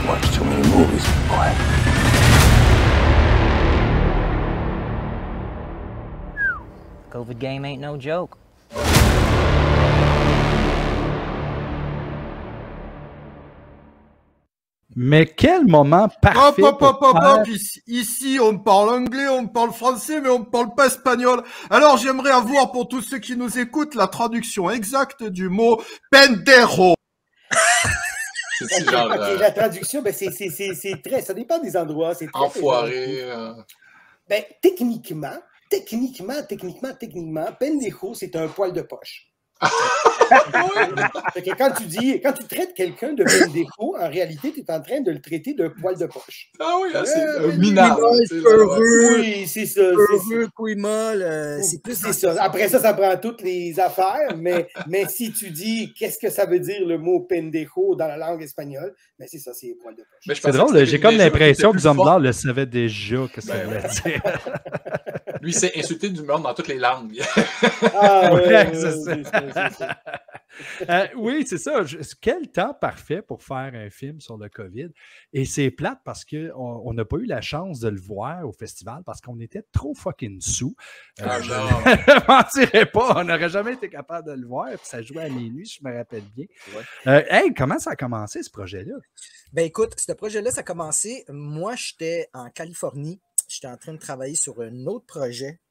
S8: Watch too many movies, boy.
S11: COVID game ain't no joke.
S2: Mais quel moment parfait
S4: Hop,
S2: pour faire...
S4: Ici, on parle anglais, on parle français, mais on ne parle pas espagnol. Alors, j'aimerais avoir, pour tous ceux qui nous écoutent, la traduction exacte du mot pendejo.
S3: C'est genre...
S6: Ok, la traduction, ben c'est très... Ça dépend des endroits. C'est très
S3: enfoiré.
S6: Ben, techniquement, pendejo, c'est un poil de poche. Fait que quand tu traites quelqu'un de pendejo, en réalité, tu es en train de le traiter de poil de poche.
S3: Ah oui, c'est minable.
S6: Oui, c'est ça.
S5: Couille molle, c'est plus
S6: ça. Après ça prend toutes les affaires, mais si tu dis qu'est-ce que ça veut dire le mot pendejo dans la langue espagnole, ben c'est ça, c'est poil de poche.
S2: C'est drôle, j'ai comme l'impression que Zomblar le savait déjà que ça voulait dire.
S3: Lui, c'est insulter du monde dans toutes les langues.
S2: Oui, c'est ça. Quel temps parfait pour faire un film sur le COVID. Et c'est plate parce qu'on n'a pas eu la chance de le voir au festival parce qu'on était trop fucking sous. Je ne mentirais pas, on n'aurait jamais été capable de le voir. Puis ça jouait à minuit, je me rappelle bien. Hey, comment ça a commencé ce projet-là?
S5: Ben écoute, ce projet-là, ça a commencé. Moi, j'étais en Californie. J'étais en train de travailler sur un autre projet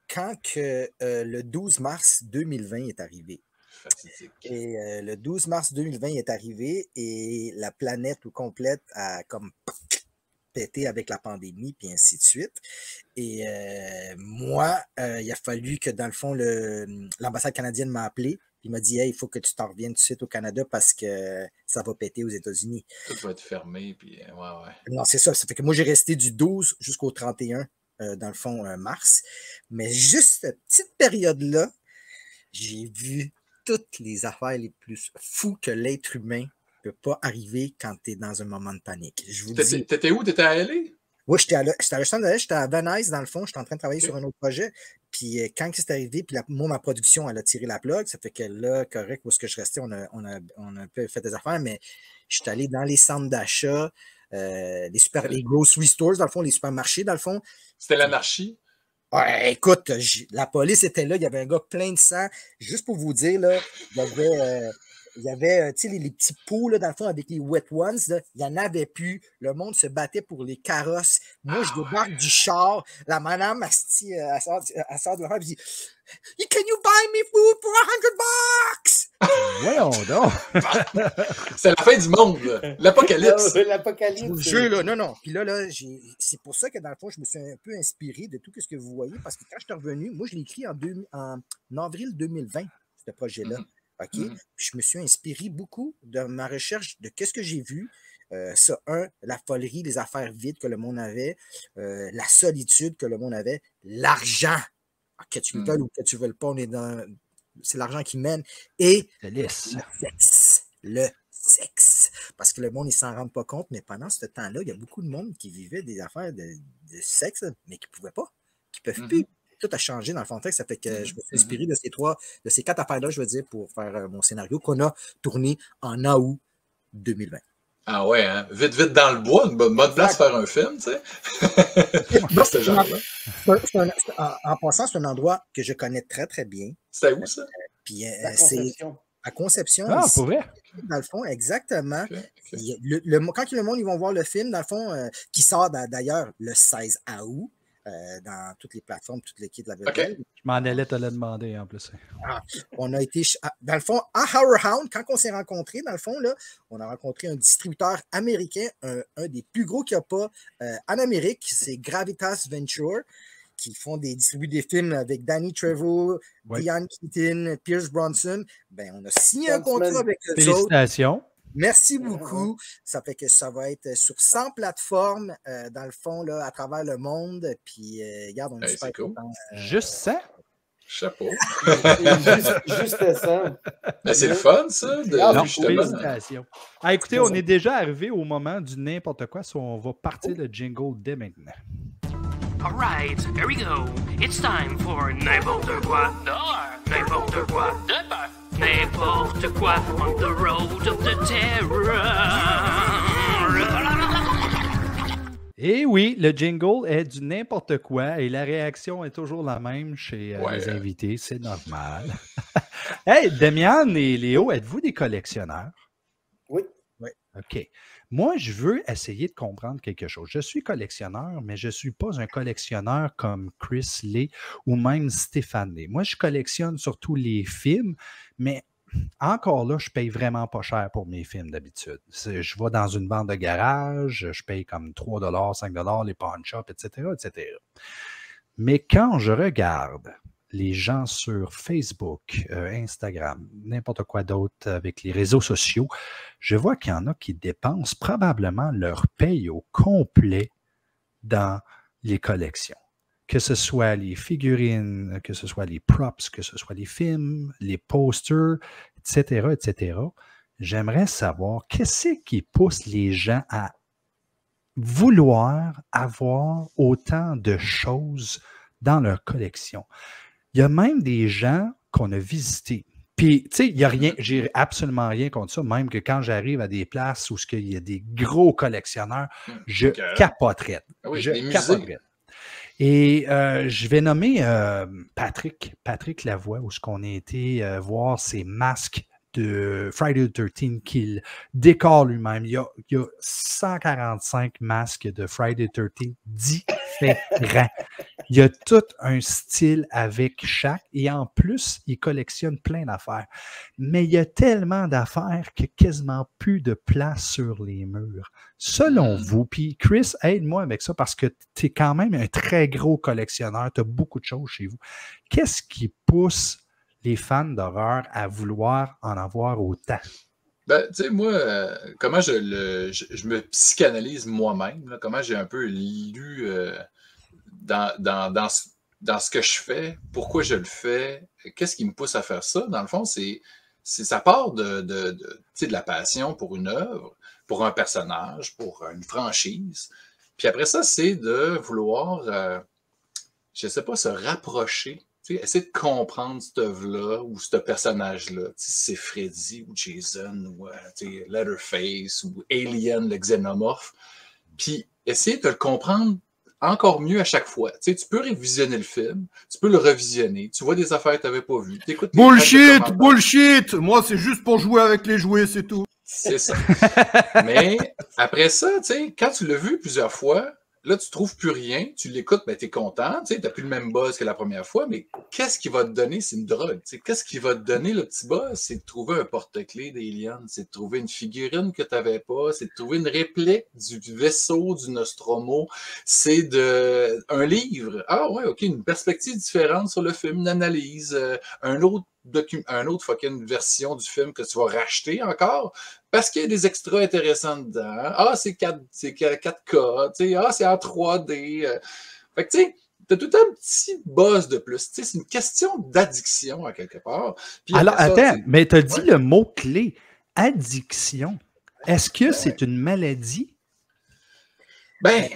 S5: quand que, le 12 mars 2020 est arrivé. Et le 12 mars 2020 est arrivé et la planète au complète a comme pété avec la pandémie, puis ainsi de suite. Et moi, il a fallu que, dans le fond, l'ambassade canadienne m'a appelé. Il m'a dit, hey, il faut que tu t'en reviennes tout de suite au Canada parce que ça va péter aux États-Unis.
S3: Tout va être fermé, puis ouais.
S5: Non, c'est ça. Ça fait que moi, j'ai resté du 12 jusqu'au 31, dans le fond, mars. Mais juste cette petite période-là, j'ai vu toutes les affaires les plus fous que l'être humain ne peut pas arriver quand tu es dans un moment de panique. Je vous dis.
S3: T'étais où? T'étais à LA?
S5: Oui, j'étais à Venice, dans le fond. J'étais en train de travailler sur un autre projet. Puis quand c'est arrivé, puis moi, ma production, elle a tiré la plug. Ça fait que là, correct, où est-ce que je restais, on a un peu fait des affaires, mais je suis allé dans les centres d'achat, les grocery stores, dans le fond, les supermarchés, dans le fond.
S3: C'était l'anarchie?
S5: Ouais, écoute, la police était là, il y avait un gars plein de sang. Juste pour vous dire, là, il y avait tu sais, les petits pots, là, dans le fond, avec les wet ones, là, il n'y en avait plus. Le monde se battait pour les carrosses. Moi, je débarque du char. La madame, elle sort de la rue et dit « Can you buy me food for $100? »
S2: Voyons donc!
S3: C'est la fin du monde, l'apocalypse.
S6: L'apocalypse.
S5: Je vous jure, là, non. Puis là, c'est pour ça que, dans le fond, je me suis un peu inspiré de tout ce que vous voyez, parce que quand je suis revenu, moi, je l'ai écrit en avril 2020, ce projet-là. OK? Puis je me suis inspiré beaucoup de ma recherche de qu'est-ce que j'ai vu. La folerie, les affaires vides que le monde avait, la solitude que le monde avait, l'argent. Que tu le veuilles ou que tu ne veuilles pas, c'est l'argent qui mène. Et le sexe. Parce que le monde, il ne s'en rend pas compte, mais pendant ce temps-là, il y a beaucoup de monde qui vivait des affaires de sexe, mais qui ne pouvaient pas, qui ne peuvent plus. Tout a changé dans le contexte. Ça fait que je me suis inspiré de ces 4 affaires-là, je veux dire, pour faire mon scénario qu'on a tourné en août 2020.
S3: Ah ouais, hein? Vite dans le bois, une bonne place pour faire un film, tu sais.
S5: En passant, c'est un endroit que je connais très, très bien.
S3: C'est où, ça?
S5: Puis c'est à Conception.
S2: Ah,
S5: ici,
S2: pour vrai?
S5: Dans le fond, exactement.
S3: Okay.
S5: Quand le monde, ils vont voir le film, dans le fond, qui sort d'ailleurs le 16 août, dans toutes les plateformes, toutes les kits de la
S3: Okay.
S2: Je m'en allais te le demander en plus.
S5: On a été, dans le fond, à Horrorhound, quand on s'est rencontrés, dans le fond, là, on a rencontré un distributeur américain, un des plus gros qu'il n'y a pas en Amérique, c'est Gravitas Venture, qui distribuent des films avec Danny Trejo, Diane Keaton, Pierce Bronson. Ben, on a signé un contrat avec eux.
S2: Félicitations.
S5: Merci beaucoup. Ça fait que ça va être sur 100 plateformes, dans le fond, là, à travers le monde. Puis, regarde, on est super contents.
S2: Juste ça?
S3: Chapeau.
S6: juste ça.
S3: Mais c'est le fun, ça.
S2: Félicitations. Ah, écoutez, on est déjà arrivé au moment du n'importe quoi, soit on va partir le jingle dès maintenant.
S12: All right, here we go. It's time for n'importe quoi dehors, n'importe quoi de peur, n'importe quoi on the road of the terror.
S2: Et oui, le jingle est du n'importe quoi et la réaction est toujours la même chez les invités, c'est normal. Hey, Demian et Léo, êtes-vous des collectionneurs?
S6: Oui.
S2: OK. Moi, je veux essayer de comprendre quelque chose. Je suis collectionneur, mais je ne suis pas un collectionneur comme Chris Lee ou même Stéphane Lee. Moi, je collectionne surtout les films, mais encore là, je paye vraiment pas cher pour mes films d'habitude. Je vais dans une vente de garage, je paye comme 3 $, 5 $, les pawn shops, etc., etc. Mais quand je regarde les gens sur Facebook, Instagram, n'importe quoi d'autre avec les réseaux sociaux, je vois qu'il y en a qui dépensent probablement leur paye au complet dans les collections. Que ce soit les figurines, que ce soit les props, que ce soit les films, les posters, etc., etc. J'aimerais savoir qu'est-ce qui pousse les gens à vouloir avoir autant de choses dans leur collection. Il y a même des gens qu'on a visités. Puis, tu sais, il n'y a rien, j'ai absolument rien contre ça, même que quand j'arrive à des places où il y a des gros collectionneurs, je capoterais.
S3: Oui,
S2: je
S3: les musées.
S2: capoterais. Et je vais nommer Patrick Lavoie, où on a été voir ses masques de Friday the 13th qu'il décore lui-même. Il y a 145 masques de Friday the 13th différents. Il y a tout un style avec chaque, et en plus, il collectionne plein d'affaires. Mais il y a tellement d'affaires qu'il n'y a quasiment plus de place sur les murs. Selon vous, puis Chris, aide-moi avec ça parce que tu es quand même un très gros collectionneur, tu as beaucoup de choses chez vous. Qu'est-ce qui pousse les fans d'horreur à vouloir en avoir autant?
S3: Ben, tu sais, moi, comment je me psychanalyse moi-même, là, comment j'ai un peu lu dans ce que je fais, pourquoi je le fais, qu'est-ce qui me pousse à faire ça? Dans le fond, ça part de la passion pour une œuvre, pour un personnage, pour une franchise. Puis après ça, c'est de vouloir, je ne sais pas, se rapprocher. Essayer de comprendre cette œuvre-là ou ce personnage-là. Si c'est Freddy ou Jason ou Leatherface ou Alien, le xénomorphe. Puis essayer de le comprendre encore mieux à chaque fois. Tu peux révisionner le film, tu peux le revisionner, tu vois des affaires que tu n'avais pas vues.
S4: Bullshit! Moi, c'est juste pour jouer avec les jouets, c'est tout.
S3: C'est ça. Mais après ça, quand tu l'as vu plusieurs fois, là, tu ne trouves plus rien, tu l'écoutes, ben, tu es content, tu n'as plus le même buzz que la première fois, mais qu'est-ce qui va te donner? C'est une drogue. Qu'est-ce qui va te donner le petit buzz? C'est de trouver un porte-clés d'Alien, c'est de trouver une figurine que tu n'avais pas, c'est de trouver une réplique du vaisseau du Nostromo, c'est un livre. Ah ouais, OK, une perspective différente sur le film, une analyse, un autre fucking version du film que tu vas racheter encore parce qu'il y a des extras intéressants dedans. Ah, c'est 4K, ah, c'est en 3D. Fait que tu sais, t'as tout un petit buzz de plus. C'est une question d'addiction à quelque part. Puis
S2: alors, attends, mais tu as dit le mot-clé, addiction. Est-ce que c'est une maladie?
S3: Ben,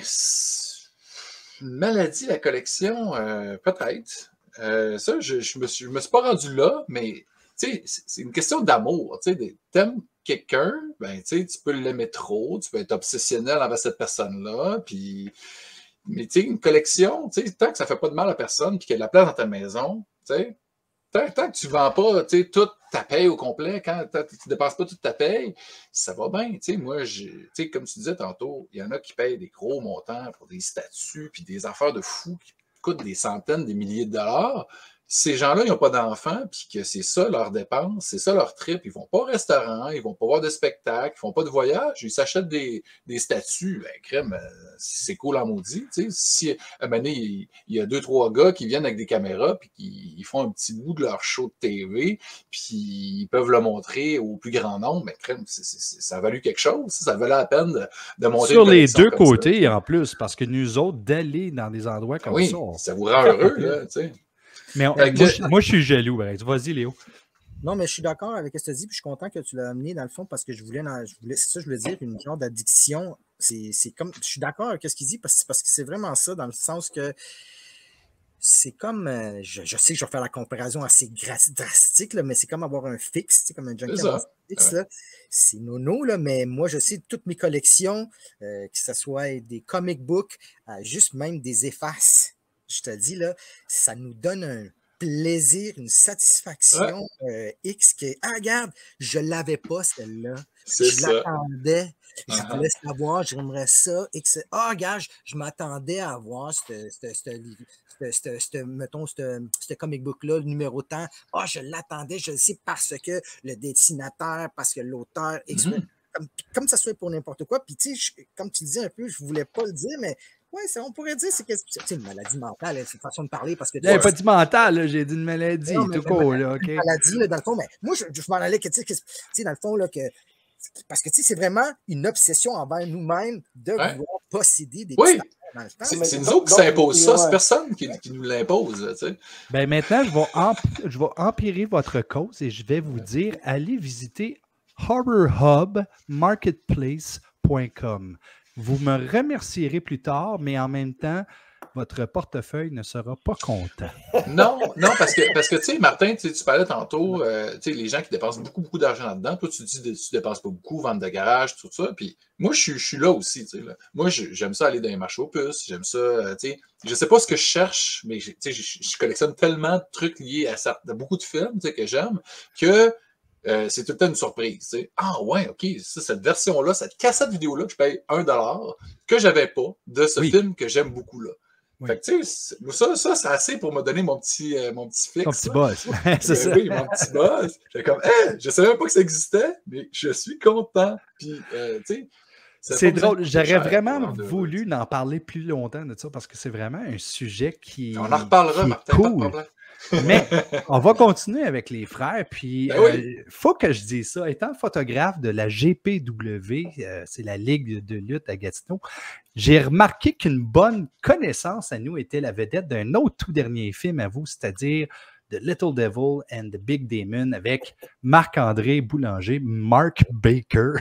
S3: une maladie, la collection, peut-être. Ça, je me suis pas rendu là, mais c'est une question d'amour. T'aimes quelqu'un, ben, tu peux l'aimer trop, tu peux être obsessionnel avec cette personne-là, mais une collection, tant que ça ne fait pas de mal à personne et qu'il y a de la place dans ta maison, tant que tu ne vends pas toute ta paye au complet, quand tu ne dépenses pas toute ta paye, ça va bien. Moi, comme tu disais tantôt, il y en a qui payent des gros montants pour des statues puis des affaires de fous qui coûtent des centaines, des milliers de dollars. Ces gens-là, ils n'ont pas d'enfants, puis que c'est ça leur dépense, c'est ça leur trip. Ils ne vont pas au restaurant, ils ne vont pas voir de spectacle, ils ne font pas de voyage, ils s'achètent des statues. Ben, crème, c'est cool en maudit. Si à un moment donné, il y a 2-3 gars qui viennent avec des caméras, puis qui font un petit bout de leur show de TV, puis ils peuvent le montrer au plus grand nombre, ben, crème, ça a valu quelque chose. Ça valait la peine de montrer.
S2: Sur les deux côtés, ça. En plus, parce que nous autres, d'aller dans des endroits comme ça.
S3: Ça vous rend heureux, là, tu sais.
S2: Mais moi, je suis jaloux. Vas-y, Léo.
S5: Non, mais je suis d'accord avec ce que tu as dit, puis je suis content que tu l'as amené dans le fond parce que c'est ça que je voulais dire, une genre d'addiction. C'est comme, je suis d'accord avec ce qu'il dit parce que c'est vraiment ça, dans le sens que c'est comme, je sais que je vais faire la comparaison assez drastique, là, mais c'est comme avoir un fixe, comme un junkie fixe. Ouais. C'est nono, là, mais moi, je sais toutes mes collections, que ce soit des comic books, juste même des effaces. Je te dis, là, ça nous donne un plaisir, une satisfaction X que, regarde, je ne l'avais pas celle-là.
S3: C'est
S5: Je
S3: ça.
S5: l'attendais. Je voulais savoir, j'aimerais ça. Gars, je m'attendais à avoir mettons, ce comic book-là, le numéro tant. Je l'attendais, je le sais parce que le dessinateur, parce que l'auteur, comme ça soit pour n'importe quoi. Puis, tu sais, comme tu disais un peu, je voulais pas le dire, mais ouais, on pourrait dire c'est une maladie mentale, c'est une façon de parler. Parce que
S2: J'ai pas dit mental, j'ai dit une maladie, tout court. Là, OK?
S5: Une maladie, là, dans le fond, mais moi, je m'en allais que, tu sais, dans le fond, là, que. Parce que, tu sais, c'est vraiment une obsession envers nous-mêmes de vouloir posséder des petits dans le temps.
S3: C'est nous autres qui s'imposent ça, c'est personne qui nous l'impose, tu sais.
S2: Ben maintenant, je vais empirer votre cause et je vais vous dire, allez visiter horrorhubmarketplace.com. Vous me remercierez plus tard, mais en même temps, votre portefeuille ne sera pas content.
S3: Non, parce que tu sais, Martin, tu parlais tantôt, tu sais, les gens qui dépensent beaucoup d'argent là-dedans. Toi, tu dis que tu dépenses pas beaucoup, vente de garage, tout ça. Puis moi, je suis là aussi, tu sais. Moi, j'aime ça aller dans les marchés aux puces. J'aime ça, tu sais. Je sais pas ce que je cherche, mais tu sais, je collectionne tellement de trucs liés à beaucoup de films, tu sais, que j'aime, que c'est tout le temps une surprise. Tu sais. Ah ouais, OK, cette version-là, cette cassette vidéo-là que je paye $1, que j'avais pas, de ce film que j'aime beaucoup là.
S2: Oui.
S3: Fait que, tu sais, ça, c'est assez pour me donner mon petit fixe.
S2: Ton petit buzz. C'est ça.
S3: Oui, mon petit buzz. J'étais comme, je savais même pas que ça existait, mais je suis content. Puis, tu sais,
S2: c'est drôle. J'aurais vraiment voulu en parler plus longtemps de ça parce que c'est vraiment un sujet qui.
S3: On en reparlera, Martin,
S2: cool.
S3: pas de problème.
S2: Mais on va continuer avec les frères. Puis, faut que je dise ça. Étant photographe de la GPW, c'est la Ligue de lutte à Gatineau, j'ai remarqué qu'une bonne connaissance à nous était la vedette d'un autre tout dernier film à vous, c'est-à-dire The Little Devil and the Big Demon avec Marc-André Boulanger, Mark Baker.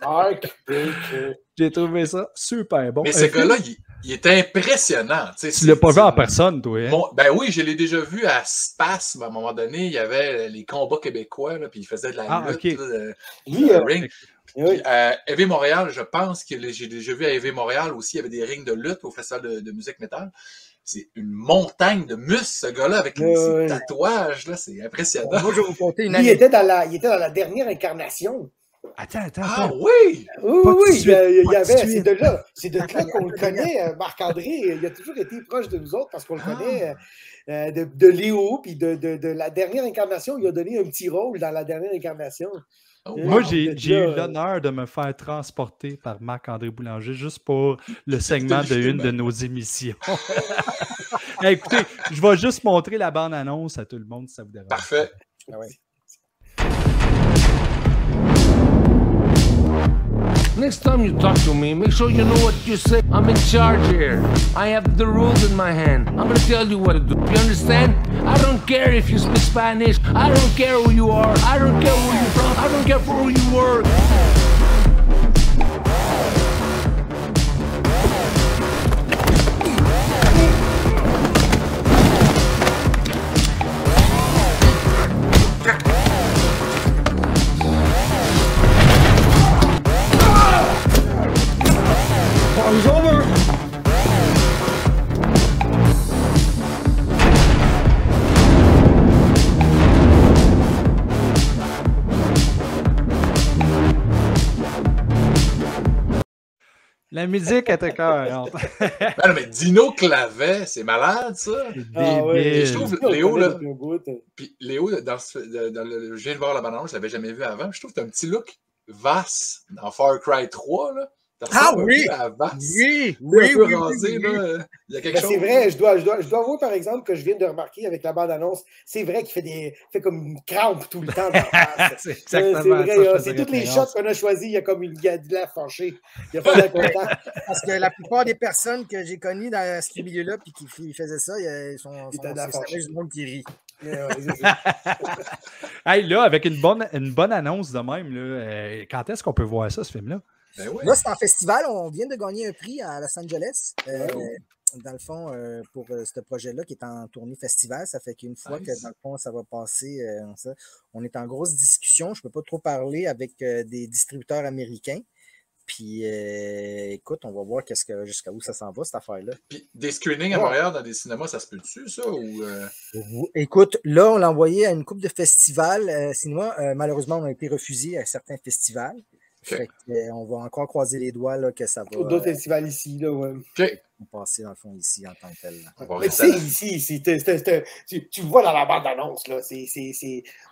S6: Mark Baker.
S2: J'ai trouvé ça super bon.
S3: Mais ce gars-là, il est impressionnant.
S2: Tu ne l'as pas vu en personne, toi? Hein?
S3: Ben oui, je l'ai déjà vu à Spasme. À un moment donné, il y avait les combats québécois, là, puis il faisait de la lutte.
S2: Okay.
S3: Ring. Puis, EV Montréal, je pense que j'ai déjà vu à EV Montréal aussi, il y avait des rings de lutte au festival de musique métal. C'est une montagne de muscles, ce gars-là, avec ses tatouages. Là, c'est impressionnant.
S5: Moi, je vais vous conter une
S6: il était dans la dernière incarnation.
S2: Attends.
S3: Ah oui!
S6: Oui, c'est de là qu'on le connaît, Marc-André. Il a toujours été proche de nous autres parce qu'on le connaît de Léo, puis de la dernière incarnation. Il a donné un petit rôle dans la dernière incarnation.
S2: Moi, j'ai eu l'honneur de me faire transporter par Marc-André Boulanger juste pour le segment de une de nos émissions. Écoutez, je vais juste montrer la bande-annonce à tout le monde si ça vous dérange.
S3: Parfait.
S5: Ah ouais.
S13: Next time you talk to me, make sure you know what you say. I'm in charge here. I have the rules in my hand. I'm gonna tell you what to do. You understand? I don't care if you speak Spanish. I don't care who you are. I don't care where you're from. I don't care for who you work.
S6: Party's over!
S2: La musique est écœurante.
S3: Non, mais Dino Clavet, c'est malade, ça.
S6: Ah ouais,
S3: je trouve Léo, là. Puis Léo, je viens de voir la bande-annonce, je ne l'avais jamais vu avant. Je trouve que tu as un petit look Vass dans Far Cry 3, là.
S5: Ah oui!
S3: Oui! Rasé, là. Il y a quelque chose.
S6: C'est vrai, je dois avouer, par exemple, que je viens de remarquer avec la bande-annonce, c'est vrai qu'il fait comme une crampe tout le temps.
S2: C'est exactement
S6: vrai, c'est toutes les shots qu'on a choisis, il y a comme il y a de la fâché. Il n'y a pas d'air content.
S5: Parce que la plupart des personnes que j'ai connues dans ce milieu-là et qui faisaient ça, ils sont du monde qui rit.
S2: Hey, là, avec une bonne annonce de même, là, quand est-ce qu'on peut voir ça, ce film-là?
S3: Ben oui.
S5: Là, c'est en festival. On vient de gagner un prix à Los Angeles. Dans le fond, pour ce projet-là qui est en tournée festival. Ça fait qu'une fois que, dans le fond, ça va passer, on est en grosse discussion. Je ne peux pas trop parler avec des distributeurs américains. Puis, écoute, on va voir jusqu'à où ça s'en va, cette affaire-là.
S3: Puis, des screenings à Montréal dans des cinémas, ça se peut-tu, ça?
S5: Écoute, là, on l'a envoyé à une couple de festivals cinéma. Malheureusement, on a été refusé à certains festivals. Fait que, on va encore croiser les doigts là, que ça va.
S6: D'autres festivals ici, là, ouais.
S5: Passer dans le fond ici en tant que tel.
S6: Mais tu sais, ici, tu vois dans la bande-annonce, là,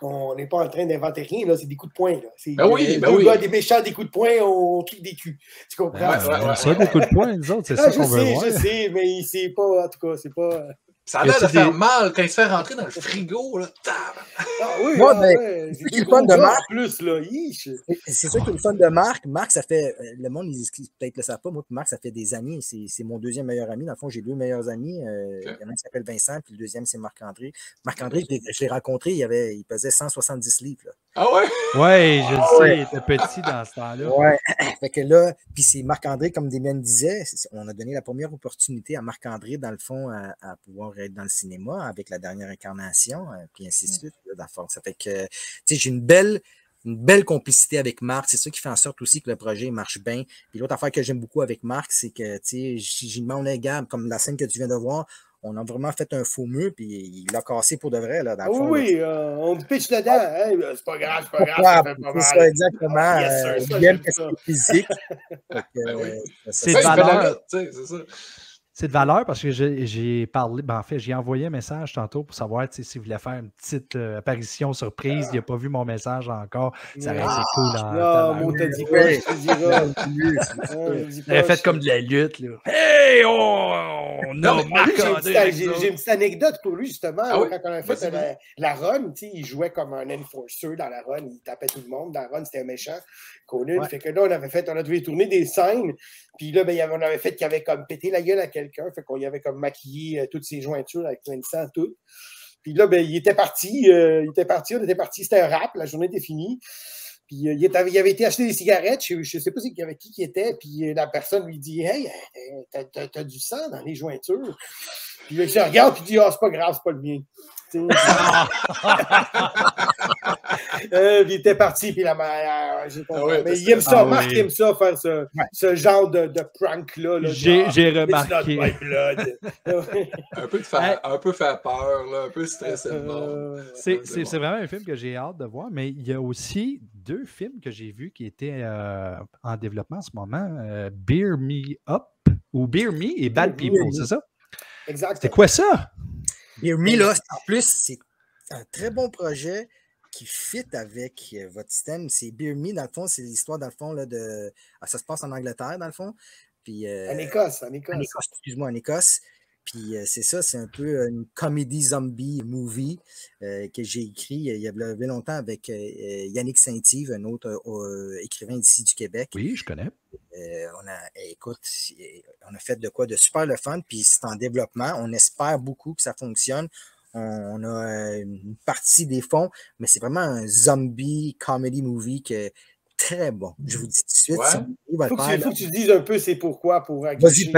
S6: on n'est pas en train d'inventer rien, là, c'est des coups de poing. Là. Deux gars, des méchants, des coups de poing, on clique des culs. Tu comprends?
S2: C'est des coups de poing, nous autres, c'est ça qu'on veut voir.
S6: Je sais, mais c'est pas, en tout cas, c'est pas...
S3: Ça a l'air de faire mal quand il se fait rentrer dans le frigo, là.
S6: Ah oui,
S5: c'est qui est le fun de Marc.
S6: Plus, là.
S5: C'est sûr que le fun de Marc. Marc, ça fait. Le monde, peut-être le savent pas. Moi, Marc, ça fait des années. C'est mon deuxième meilleur ami. Dans le fond, j'ai deux meilleurs amis. Il y en a un qui s'appelle Vincent, puis le deuxième, c'est Marc-André. Marc-André, je l'ai rencontré, il pesait 170 livres. Là.
S3: Ah ouais?
S2: Oui, je le sais, il était petit dans ce temps-là.
S5: Ouais. Fait que là, puis c'est Marc-André, comme Damien disait, on a donné la première opportunité à Marc-André, dans le fond, à pouvoir être dans le cinéma avec la dernière incarnation, puis ainsi de suite. Là, ça fait que, tu sais, j'ai une belle complicité avec Marc. C'est ça qui fait en sorte aussi que le projet marche bien. Puis l'autre affaire que j'aime beaucoup avec Marc, c'est que, tu sais, j'y demande les gars, comme la scène que tu viens de voir, on a vraiment fait un faux mur, puis il l'a cassé pour de vrai, là, dans le fond.
S6: Oui, on te pitch dedans. Hein? C'est pas grave, c'est pas grave.
S5: C'est ça, exactement. Il aime qu'est-ce qui est physique.
S2: C'est de valeur. C'est de valeur parce que j'ai parlé, en fait, j'ai envoyé un message tantôt pour savoir s'il voulait faire une petite apparition surprise. Il n'a pas vu mon message encore. Ça aurait été cool.
S6: Non, t'as dit quoi? Je te dirai.
S2: Il aurait fait comme de la lutte. Là. Hey, on a Marc-André.
S6: J'ai une petite anecdote pour lui, justement. Quand on a fait la run, il jouait comme un enforcer dans la run. Il tapait tout le monde. Dans la run, c'était un méchant. Conan. Fait que là, on a dû tourner des scènes. Puis là, on avait fait qu'il avait comme pété la gueule à quelqu'un. Fait qu'on y avait comme maquillé toutes ses jointures avec plein de sang, tout. Puis là, il était parti. On était parti. C'était un rap. La journée était finie. Puis il avait été acheter des cigarettes. Je ne sais pas avec qui était. Puis la personne lui dit « Hey, t'as du sang dans les jointures. » Puis là, il se regarde et il dit « Ah, c'est pas grave, c'est pas le mien. » il était parti, puis la mère. Mais il aime ça, Marc aime ça, faire ce genre de prank-là.
S2: J'ai remarqué.
S3: Un peu faire peur, là, un peu stresser le monde.
S2: C'est vraiment un film que j'ai hâte de voir, mais il y a aussi deux films que j'ai vus qui étaient en développement en ce moment. Beer Me Up ou Beer Me et Bad People, c'est ça?
S6: Exact.
S2: C'était quoi ça?
S5: Beer Me, là, en plus, c'est un très bon projet qui fit avec votre système. C'est Beer Me, dans le fond, c'est l'histoire, dans le fond, là, ça se passe en Angleterre, dans le fond. Puis,
S6: en Écosse.
S5: En Écosse. Puis c'est ça, c'est un peu une comédie zombie movie que j'ai écrit il y a longtemps avec Yannick Saint-Yves, un autre écrivain d'ici du Québec.
S2: Oui, je connais.
S5: On a fait de quoi de super le fun, puis c'est en développement. On espère beaucoup que ça fonctionne. On a une partie des fonds, mais c'est vraiment un zombie comedy movie que très bon. Je vous dis tout de suite.
S6: Il faut que tu dises un peu c'est pourquoi.
S5: Vas-y,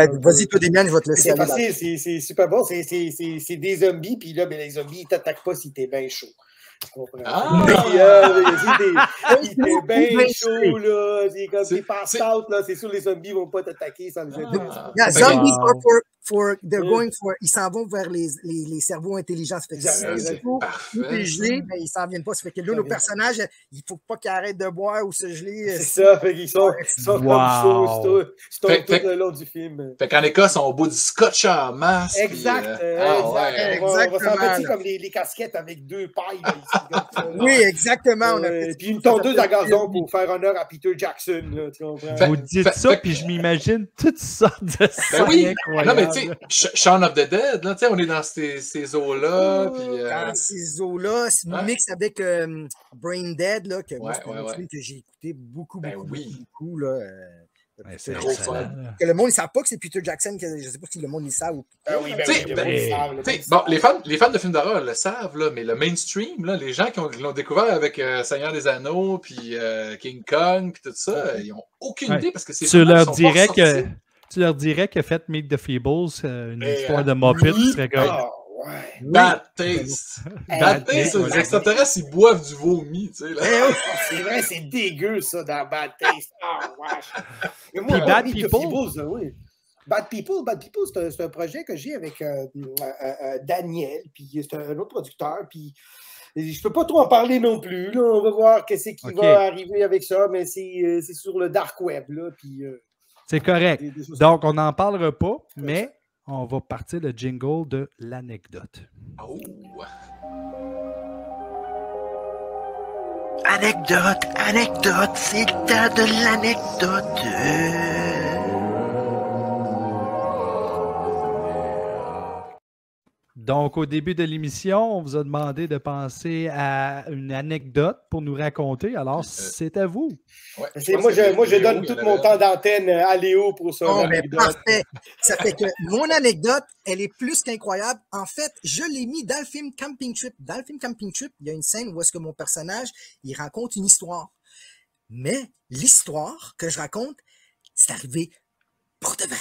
S5: toi, Damien, je vais te laisser aller.
S6: C'est super bon. C'est des zombies, puis là, les zombies, ils t'attaquent pas si t'es bien chaud. Il était bien chaud, là. C'est comme t'es pass out, là. C'est sûr, les zombies vont pas t'attaquer sans les aider.
S5: Zombies they're going for. Ils s'en vont vers les cerveaux intelligents. Ça fait que tout est gelé, mais ils s'en viennent pas. Ça fait que là, nos personnages, il faut pas qu'ils arrêtent de boire ou se geler.
S6: C'est ça, fait qu'ils sont comme chaud tout le long du film.
S3: Fait qu'en Écosse, on boit du scotch en masse.
S6: Exact. On va s'en mettre comme les casquettes avec deux pailles.
S5: Oui, exactement.
S6: Puis une tondeuse à gazon pour faire honneur à Peter Jackson. Là, tu comprends?
S2: Vous dites ça, puis je m'imagine toutes sortes de scènes incroyables.
S3: Non, mais tu sais, Shaun of the Dead, là, on est dans ces eaux-là.
S5: Dans ces eaux-là, c'est une mix avec Brain Dead, là, que moi, c'est un film que j'ai écouté beaucoup. Là,
S2: c'est trop fun.
S5: Que le monde ne savent pas que c'est Peter Jackson, que je ne sais pas si le monde le savent.
S3: Bon, les fans de films d'horreur le savent, là, mais le mainstream, là, les gens qui l'ont découvert avec Seigneur des Anneaux, puis King Kong, puis tout ça, ils n'ont aucune idée parce que c'est
S2: tu leur dirais que faites Meet the Feebles, une histoire de Muppet, serait comme.
S6: Ouais.
S3: Bad taste. Bad taste, les extraterrestres, ils boivent du vomi, tu sais. Là.
S6: C'est vrai, c'est dégueu, ça, dans Bad Taste. Ah, wesh.
S2: Puis Bad People.
S6: Oui. Bad People, c'est un projet que j'ai avec Daniel, puis c'est un autre producteur, puis je peux pas trop en parler non plus. Là. On va voir qu'est-ce qui va arriver avec ça, mais c'est sur le dark web, là, puis...
S2: c'est correct. Donc, on n'en parlera pas, mais on va partir le jingle de l'anecdote.
S3: Oh.
S7: Anecdote, c'est temps de l'anecdote.
S2: Donc, au début de l'émission, on vous a demandé de penser à une anecdote pour nous raconter. Alors, c'est à vous.
S6: Ouais, moi, je donne tout mon temps d'antenne à Léo pour ça.
S5: Oh, mais parfait. Ça fait que mon anecdote, elle est plus qu'incroyable. En fait, je l'ai mis dans le film Camping Trip. Dans le film Camping Trip, il y a une scène où est-ce que mon personnage, il raconte une histoire. Mais l'histoire que je raconte, c'est arrivé pour de vrai.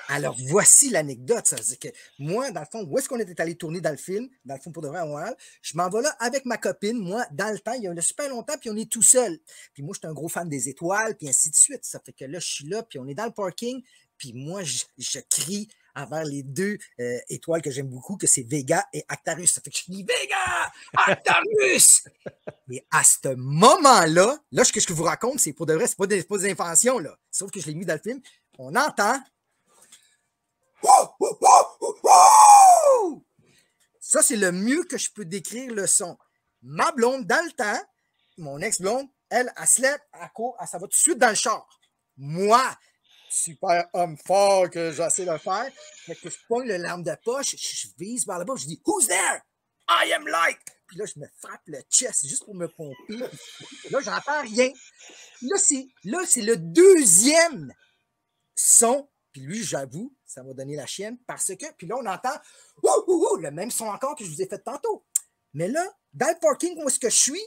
S5: Alors, voici l'anecdote. Ça veut dire que moi, dans le fond, où est-ce qu'on était allé tourner dans le film? Dans le fond, pour de vrai, à Montréal. Je m'en vais là avec ma copine. Moi, dans le temps, il y a super longtemps, puis on est tout seul. Puis moi, je suis un gros fan des étoiles, puis ainsi de suite. Ça fait que là, je suis là, puis on est dans le parking. Puis moi, je crie envers les deux étoiles que j'aime beaucoup, que c'est Vega et Actarus. Ça fait que je dis Vega! Actarus! Et à ce moment-là, là, ce que je vous raconte, c'est pour de vrai, c'est pas des inventions, là. Sauf que je l'ai mis dans le film. On entend. Ça, c'est le mieux que je peux décrire le son. Ma blonde, dans le temps, mon ex-blonde, elle se lève, elle court, elle s'en va tout de suite dans le char. Moi, super homme fort que j'essaie de faire, fait que je pogne le lampe de poche, je vise vers là-bas, je dis « Who's there? I am light! » Puis là, je me frappe le chest juste pour me pomper. Là, j'entends rien. Là, c'est le deuxième son. Puis lui, j'avoue, ça m'a donné la chienne parce que, puis là, on entend le même son encore que je vous ai fait tantôt. Mais là, dans le parking où est-ce que je suis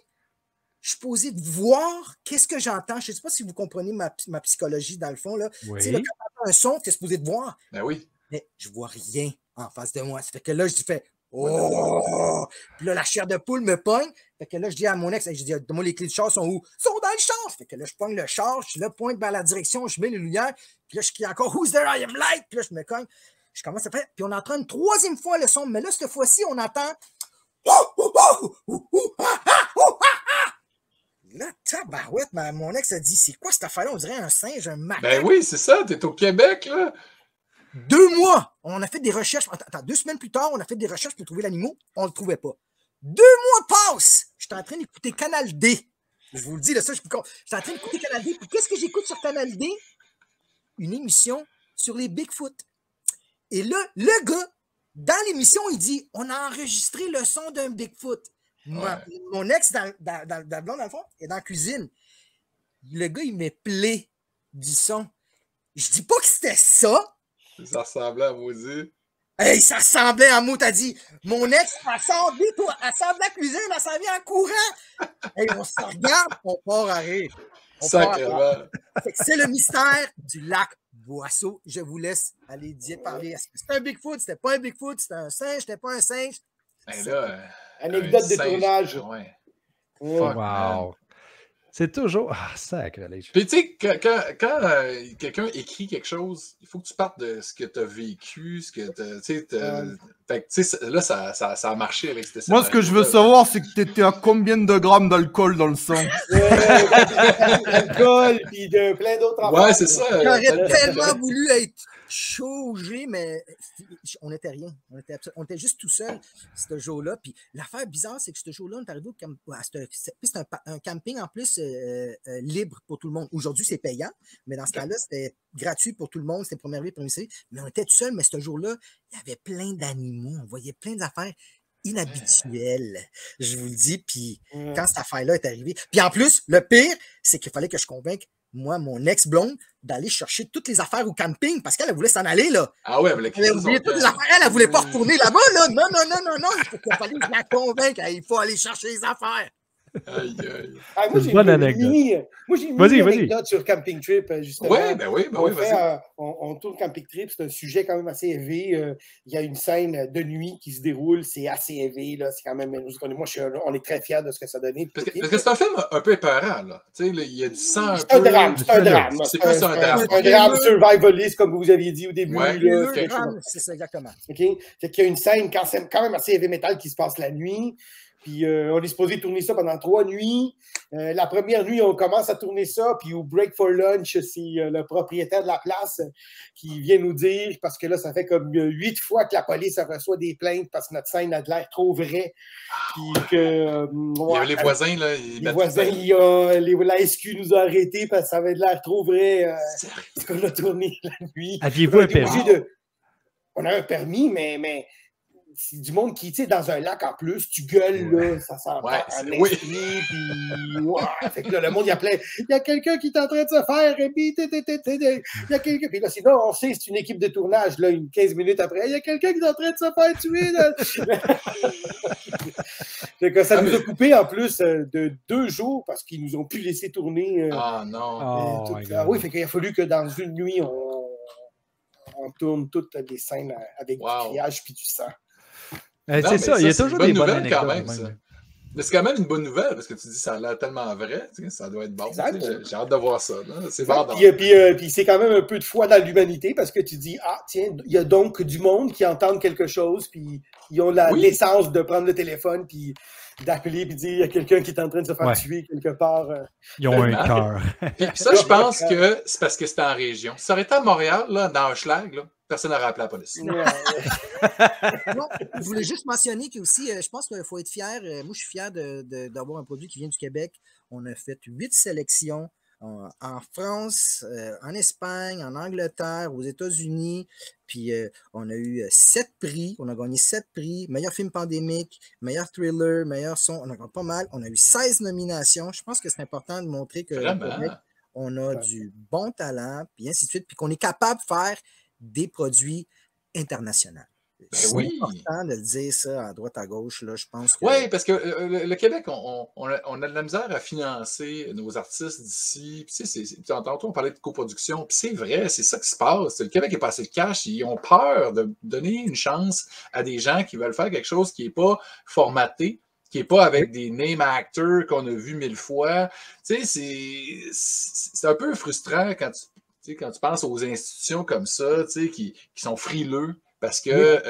S5: posé de voir qu'est-ce que j'entends. Je ne sais pas si vous comprenez ma psychologie dans le fond. Là.
S2: Oui.
S5: Tu sais, là, quand tu entends un son, tu es supposé de voir.
S3: Ben oui.
S5: Mais je ne vois rien en face de moi. Ça fait que là, je fais oh! Puis là, la chair de poule me pogne. Fait que là, je dis à mon ex, je dis, donne-moi les clés du char, sont où? Ils sont dans le char! Fait que là, je pogne le char, je suis là, pointe vers la direction, je mets les lumières, puis là, je crie encore, Who's there? I am light! Puis là, je me cogne. Je commence à faire, puis on entend une troisième fois le son, mais là, cette fois-ci, on entend. Là, tabarouette, mon ex a dit, c'est quoi cette affaire-là? On dirait un singe, un macaque.
S3: Ben oui, c'est ça, t'es au Québec, là.
S5: 2 mois, on a fait des recherches. Attends, 2 semaines plus tard, on a fait des recherches pour trouver l'animal. On ne le trouvait pas. 2 mois passent. J'étais en train d'écouter Canal D. Je vous le dis, là, ça, j'étais en train d'écouter Canal D. Puis qu'est-ce que j'écoute sur Canal D? Une émission sur les Bigfoot. Et là, le gars, dans l'émission, il dit, on a enregistré le son d'un Bigfoot. Mon ex, dans le fond, est dans la cuisine. Le gars, il me plaît du son. Je dis pas que c'était ça.
S3: Ça ressemblait à maudit.
S5: Hey, ça ressemblait à mot, t'as dit. Mon ex, elle sort de la cuisine, elle s'en vient en courant. Hey, on se regarde, on part à rire.
S3: Sacrément.
S5: C'est le mystère du lac Boisseau. Je vous laisse aller parler. Est-ce que c'était un Bigfoot? C'était pas un Bigfoot? C'était un singe? C'était pas un singe?
S3: Ben là,
S6: anecdote de tournage.
S3: Ouais.
S2: Wow. C'est toujours... Ah, sacré.
S3: Puis tu sais, quand quelqu'un écrit quelque chose, il faut que tu partes de ce que tu as vécu, ce que tu sais, là, ça a marché avec cette
S4: Moi, ce que je veux savoir, c'est que tu étais à combien de grammes d'alcool dans le sang?
S6: D'alcool, puis de plein d'autres affaires.
S3: Ouais, c'est ça.
S5: J'aurais tellement voulu être chaugé, mais on n'était rien. On était juste tout seul ce jour-là. Puis l'affaire bizarre, c'est que ce jour-là, on est arrivé c'est un camping en plus libre pour tout le monde. Aujourd'hui, c'est payant, mais dans ce cas-là, c'était gratuit pour tout le monde. C'était première vie, première série. Mais on était tout seul, mais ce jour-là, il y avait plein d'animaux. On voyait plein d'affaires inhabituelles, je vous le dis. Puis quand cette affaire-là est arrivée. Puis en plus, le pire, c'est qu'il fallait que je convainque moi, mon ex-blonde, d'aller chercher toutes les affaires au camping parce qu'elle voulait s'en aller, là.
S3: Ah ouais,
S5: elle a oublié toutes les affaires, elle voulait pas retourner là-bas, là. Non. Il fallait que je la convainque. Il faut aller chercher les affaires.
S3: Aïe, aïe.
S6: Ah, moi, j'ai
S2: bonne
S6: une
S2: anecdote.
S6: mini anecdote sur Camping Trip, justement.
S3: Oui, ben oui, vas-y.
S6: On tourne Camping Trip, c'est un sujet quand même assez élevé. Il y a une scène de nuit qui se déroule, c'est assez élevé. Là. C'est quand même, moi, on est très fiers de ce que ça a donné.
S3: Parce que c'est un film un peu épeurant. Là. Tu sais, il y a du sang.
S6: C'est un drame. C'est un drame.
S3: C'est plus un drame.
S6: Un drame survivaliste, comme vous aviez dit au début.
S3: Ouais,
S5: c'est ça, exactement.
S6: Okay? Fait qu'il y a une scène quand même assez heavy metal qui se passe la nuit. Puis on est supposé tourner ça pendant 3 nuits. La première nuit, on commence à tourner ça. Puis au break for lunch, c'est le propriétaire de la place qui vient nous dire, parce que là, ça fait comme 8 fois que la police reçoit des plaintes parce que notre scène a de l'air trop vraie. Puis que,
S3: il y avait les voisins, là.
S6: Les voisins, la SQ nous a arrêtés parce que ça avait de l'air trop vrai. Parce qu'on a tourné la nuit.
S2: Aviez-vous un permis?
S6: On a un permis, mais c'est du monde qui, tu sais, dans un lac en plus, tu gueules, là, ça sent pas un esprit, puis fait que là, le monde, il appelait, il y a quelqu'un qui est en train de se faire, et puis il y a quelqu'un, puis là, sinon, on sait, c'est une équipe de tournage, là, 15 minutes après, il y a quelqu'un qui est en train de se faire tuer, là. Fait que ça nous a coupé, en plus, de 2 jours, parce qu'ils nous ont pu laisser tourner.
S3: Ah non!
S6: Oui, fait qu'il a fallu que dans une nuit, on tourne toutes les scènes avec du criage puis du sang.
S2: C'est ça, il y a toujours des bonnes anecdotes.
S3: Quand même, ça. Mais c'est quand même une bonne nouvelle, parce que tu dis ça a l'air tellement vrai, tu sais, ça doit être bon. J'ai hâte de voir ça. C'est vendant.
S6: Puis c'est quand même un peu de foi dans l'humanité, parce que tu dis, tiens, il y a donc du monde qui entendent quelque chose, puis ils ont la naissance de prendre le téléphone, puis d'appeler, puis dire, il y a quelqu'un qui est en train de se faire tuer quelque part.
S2: Ils ont un cœur.
S3: Puis ça, je pense que c'est parce que c'était en région. Si ça aurait été à Montréal, là, dans Hochelag, là, personne n'aurait appelé la police.
S5: Non, je voulais juste mentionner que aussi, je pense qu'il faut être fier. Moi, je suis fier d'avoir un produit qui vient du Québec. On a fait 8 sélections en France, en Espagne, en Angleterre, aux États-Unis. Puis on a eu 7 prix. On a gagné 7 prix. Meilleur film pandémique, meilleur thriller, meilleur son. On a gagné pas mal. On a eu 16 nominations. Je pense que c'est important de montrer que Québec, on a du bon talent, puis ainsi de suite, puis qu'on est capable de faire des produits internationaux. C'est important de le dire ça à droite à gauche, là, je pense que...
S3: Oui, parce que le Québec, on a de la misère à financer nos artistes d'ici. Tantôt, on parlait de coproduction, puis c'est vrai, c'est ça qui se passe. Le Québec est passé le cash, ils ont peur de donner une chance à des gens qui veulent faire quelque chose qui n'est pas formaté, qui n'est pas avec des name actors qu'on a vus 1000 fois. Tu sais, c'est un peu frustrant quand tu penses aux institutions comme ça, qui sont frileux parce que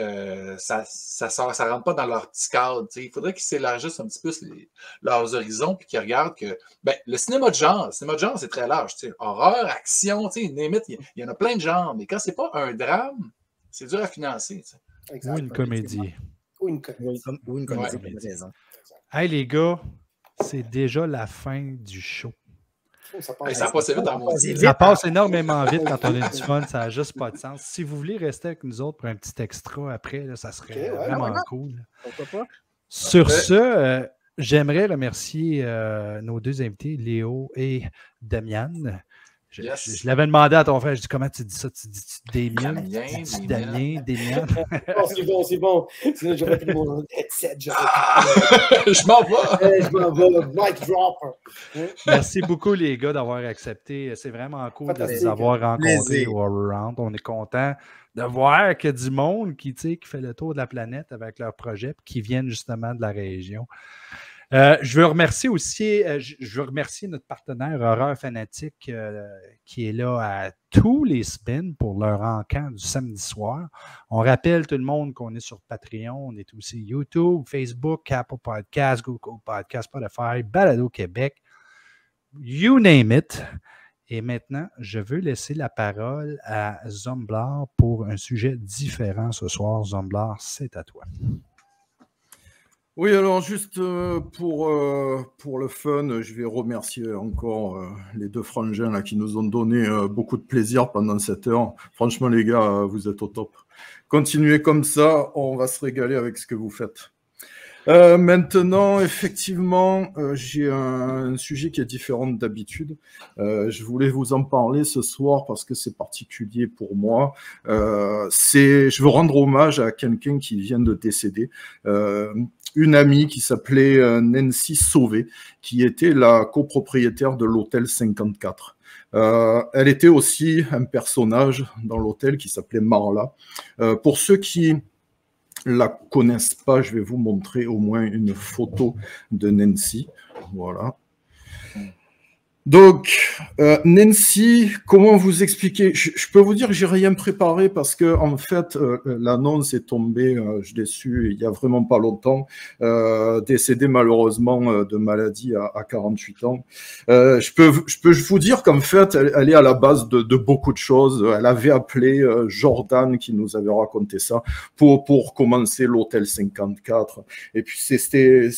S3: ça ne rentre pas dans leur petit cadre. Il faudrait qu'ils s'élargissent un petit peu leurs horizons et qu'ils regardent que le cinéma de genre, c'est très large. Horreur, action, limite, il y en a plein de genres. Mais quand c'est pas un drame, c'est dur à financer.
S2: Ou une comédie.
S5: Ou une comédie, pour raison.
S2: Hey les gars, c'est déjà la fin du show.
S3: Ça passe vite dans mon vie.
S2: Ça passe énormément vite quand on a du fun, ça n'a juste pas de sens. Si vous voulez rester avec nous autres pour un petit extra après, là, ça serait vraiment cool.
S5: Pourquoi pas?
S2: Sur ce, j'aimerais remercier nos 2 invités, Léo et Damian. Je l'avais demandé à ton frère, je dis comment tu dis ça? Tu dis Damien? Damien, Damien.
S6: C'est bon. Sinon, j'aurais pris mon headset.
S3: Je m'en vais.
S6: Mic drop.
S2: Merci beaucoup, les gars, d'avoir accepté. C'est vraiment cool de vous avoir rencontrés au Horror Round. On est content de voir qu'il y a du monde qui fait le tour de la planète avec leurs projets qui viennent justement de la région. Je veux remercier aussi, notre partenaire Horreur Fanatique qui est là à tous les spins pour leur encamp du samedi soir. On rappelle tout le monde qu'on est sur Patreon, on est aussi YouTube, Facebook, Apple Podcasts, Google Podcasts, Spotify, Balado Québec, you name it. Et maintenant, je veux laisser la parole à Zomblar pour un sujet différent ce soir. Zomblar, c'est à toi.
S4: Oui, alors juste pour le fun, je vais remercier encore les 2 frangins là, qui nous ont donné beaucoup de plaisir pendant cette heure. Franchement, les gars, vous êtes au top. Continuez comme ça, on va se régaler avec ce que vous faites. Maintenant, effectivement, j'ai un sujet qui est différent d'habitude. Je voulais vous en parler ce soir parce que c'est particulier pour moi. Je veux rendre hommage à quelqu'un qui vient de décéder. une amie qui s'appelait Nancy Sauvé, qui était la copropriétaire de l'hôtel 54. Elle était aussi un personnage dans l'hôtel qui s'appelait Marla. Pour ceux qui la connaissent pas, je vais vous montrer au moins une photo de Nancy. Voilà. Donc, Nancy, comment vous expliquer? Je peux vous dire que j'ai rien préparé parce que en fait, l'annonce est tombée, je l'ai su il y a vraiment pas longtemps, décédée malheureusement de maladie à 48 ans. Je peux vous dire qu'en fait, elle est à la base de beaucoup de choses. Elle avait appelé Jordan qui nous avait raconté ça pour commencer l'hôtel 54. Et puis c'était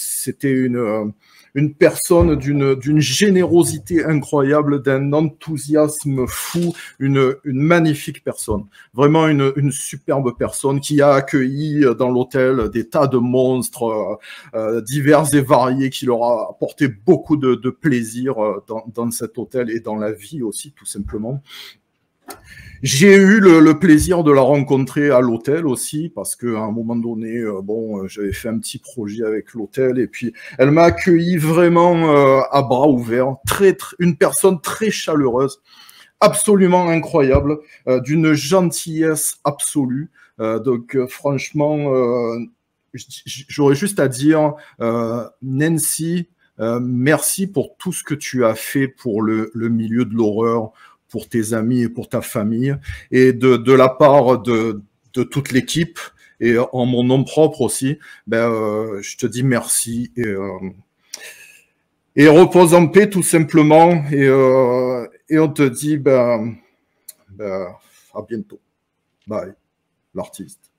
S4: une personne d'une générosité incroyable, d'un enthousiasme fou, une magnifique personne. Vraiment une superbe personne qui a accueilli dans l'hôtel des tas de monstres divers et variés, qui leur a apporté beaucoup de plaisir dans cet hôtel et dans la vie aussi, tout simplement. J'ai eu le plaisir de la rencontrer à l'hôtel aussi, parce qu'à un moment donné, j'avais fait un petit projet avec l'hôtel, et puis elle m'a accueilli vraiment à bras ouverts, une personne très chaleureuse, absolument incroyable, d'une gentillesse absolue. Donc franchement, j'aurais juste à dire, Nancy, merci pour tout ce que tu as fait pour le milieu de l'horreur, pour tes amis et pour ta famille, et de la part de toute l'équipe, et en mon nom propre aussi, je te dis merci, et repose en paix tout simplement, et on te dit à bientôt. Bye, l'artiste.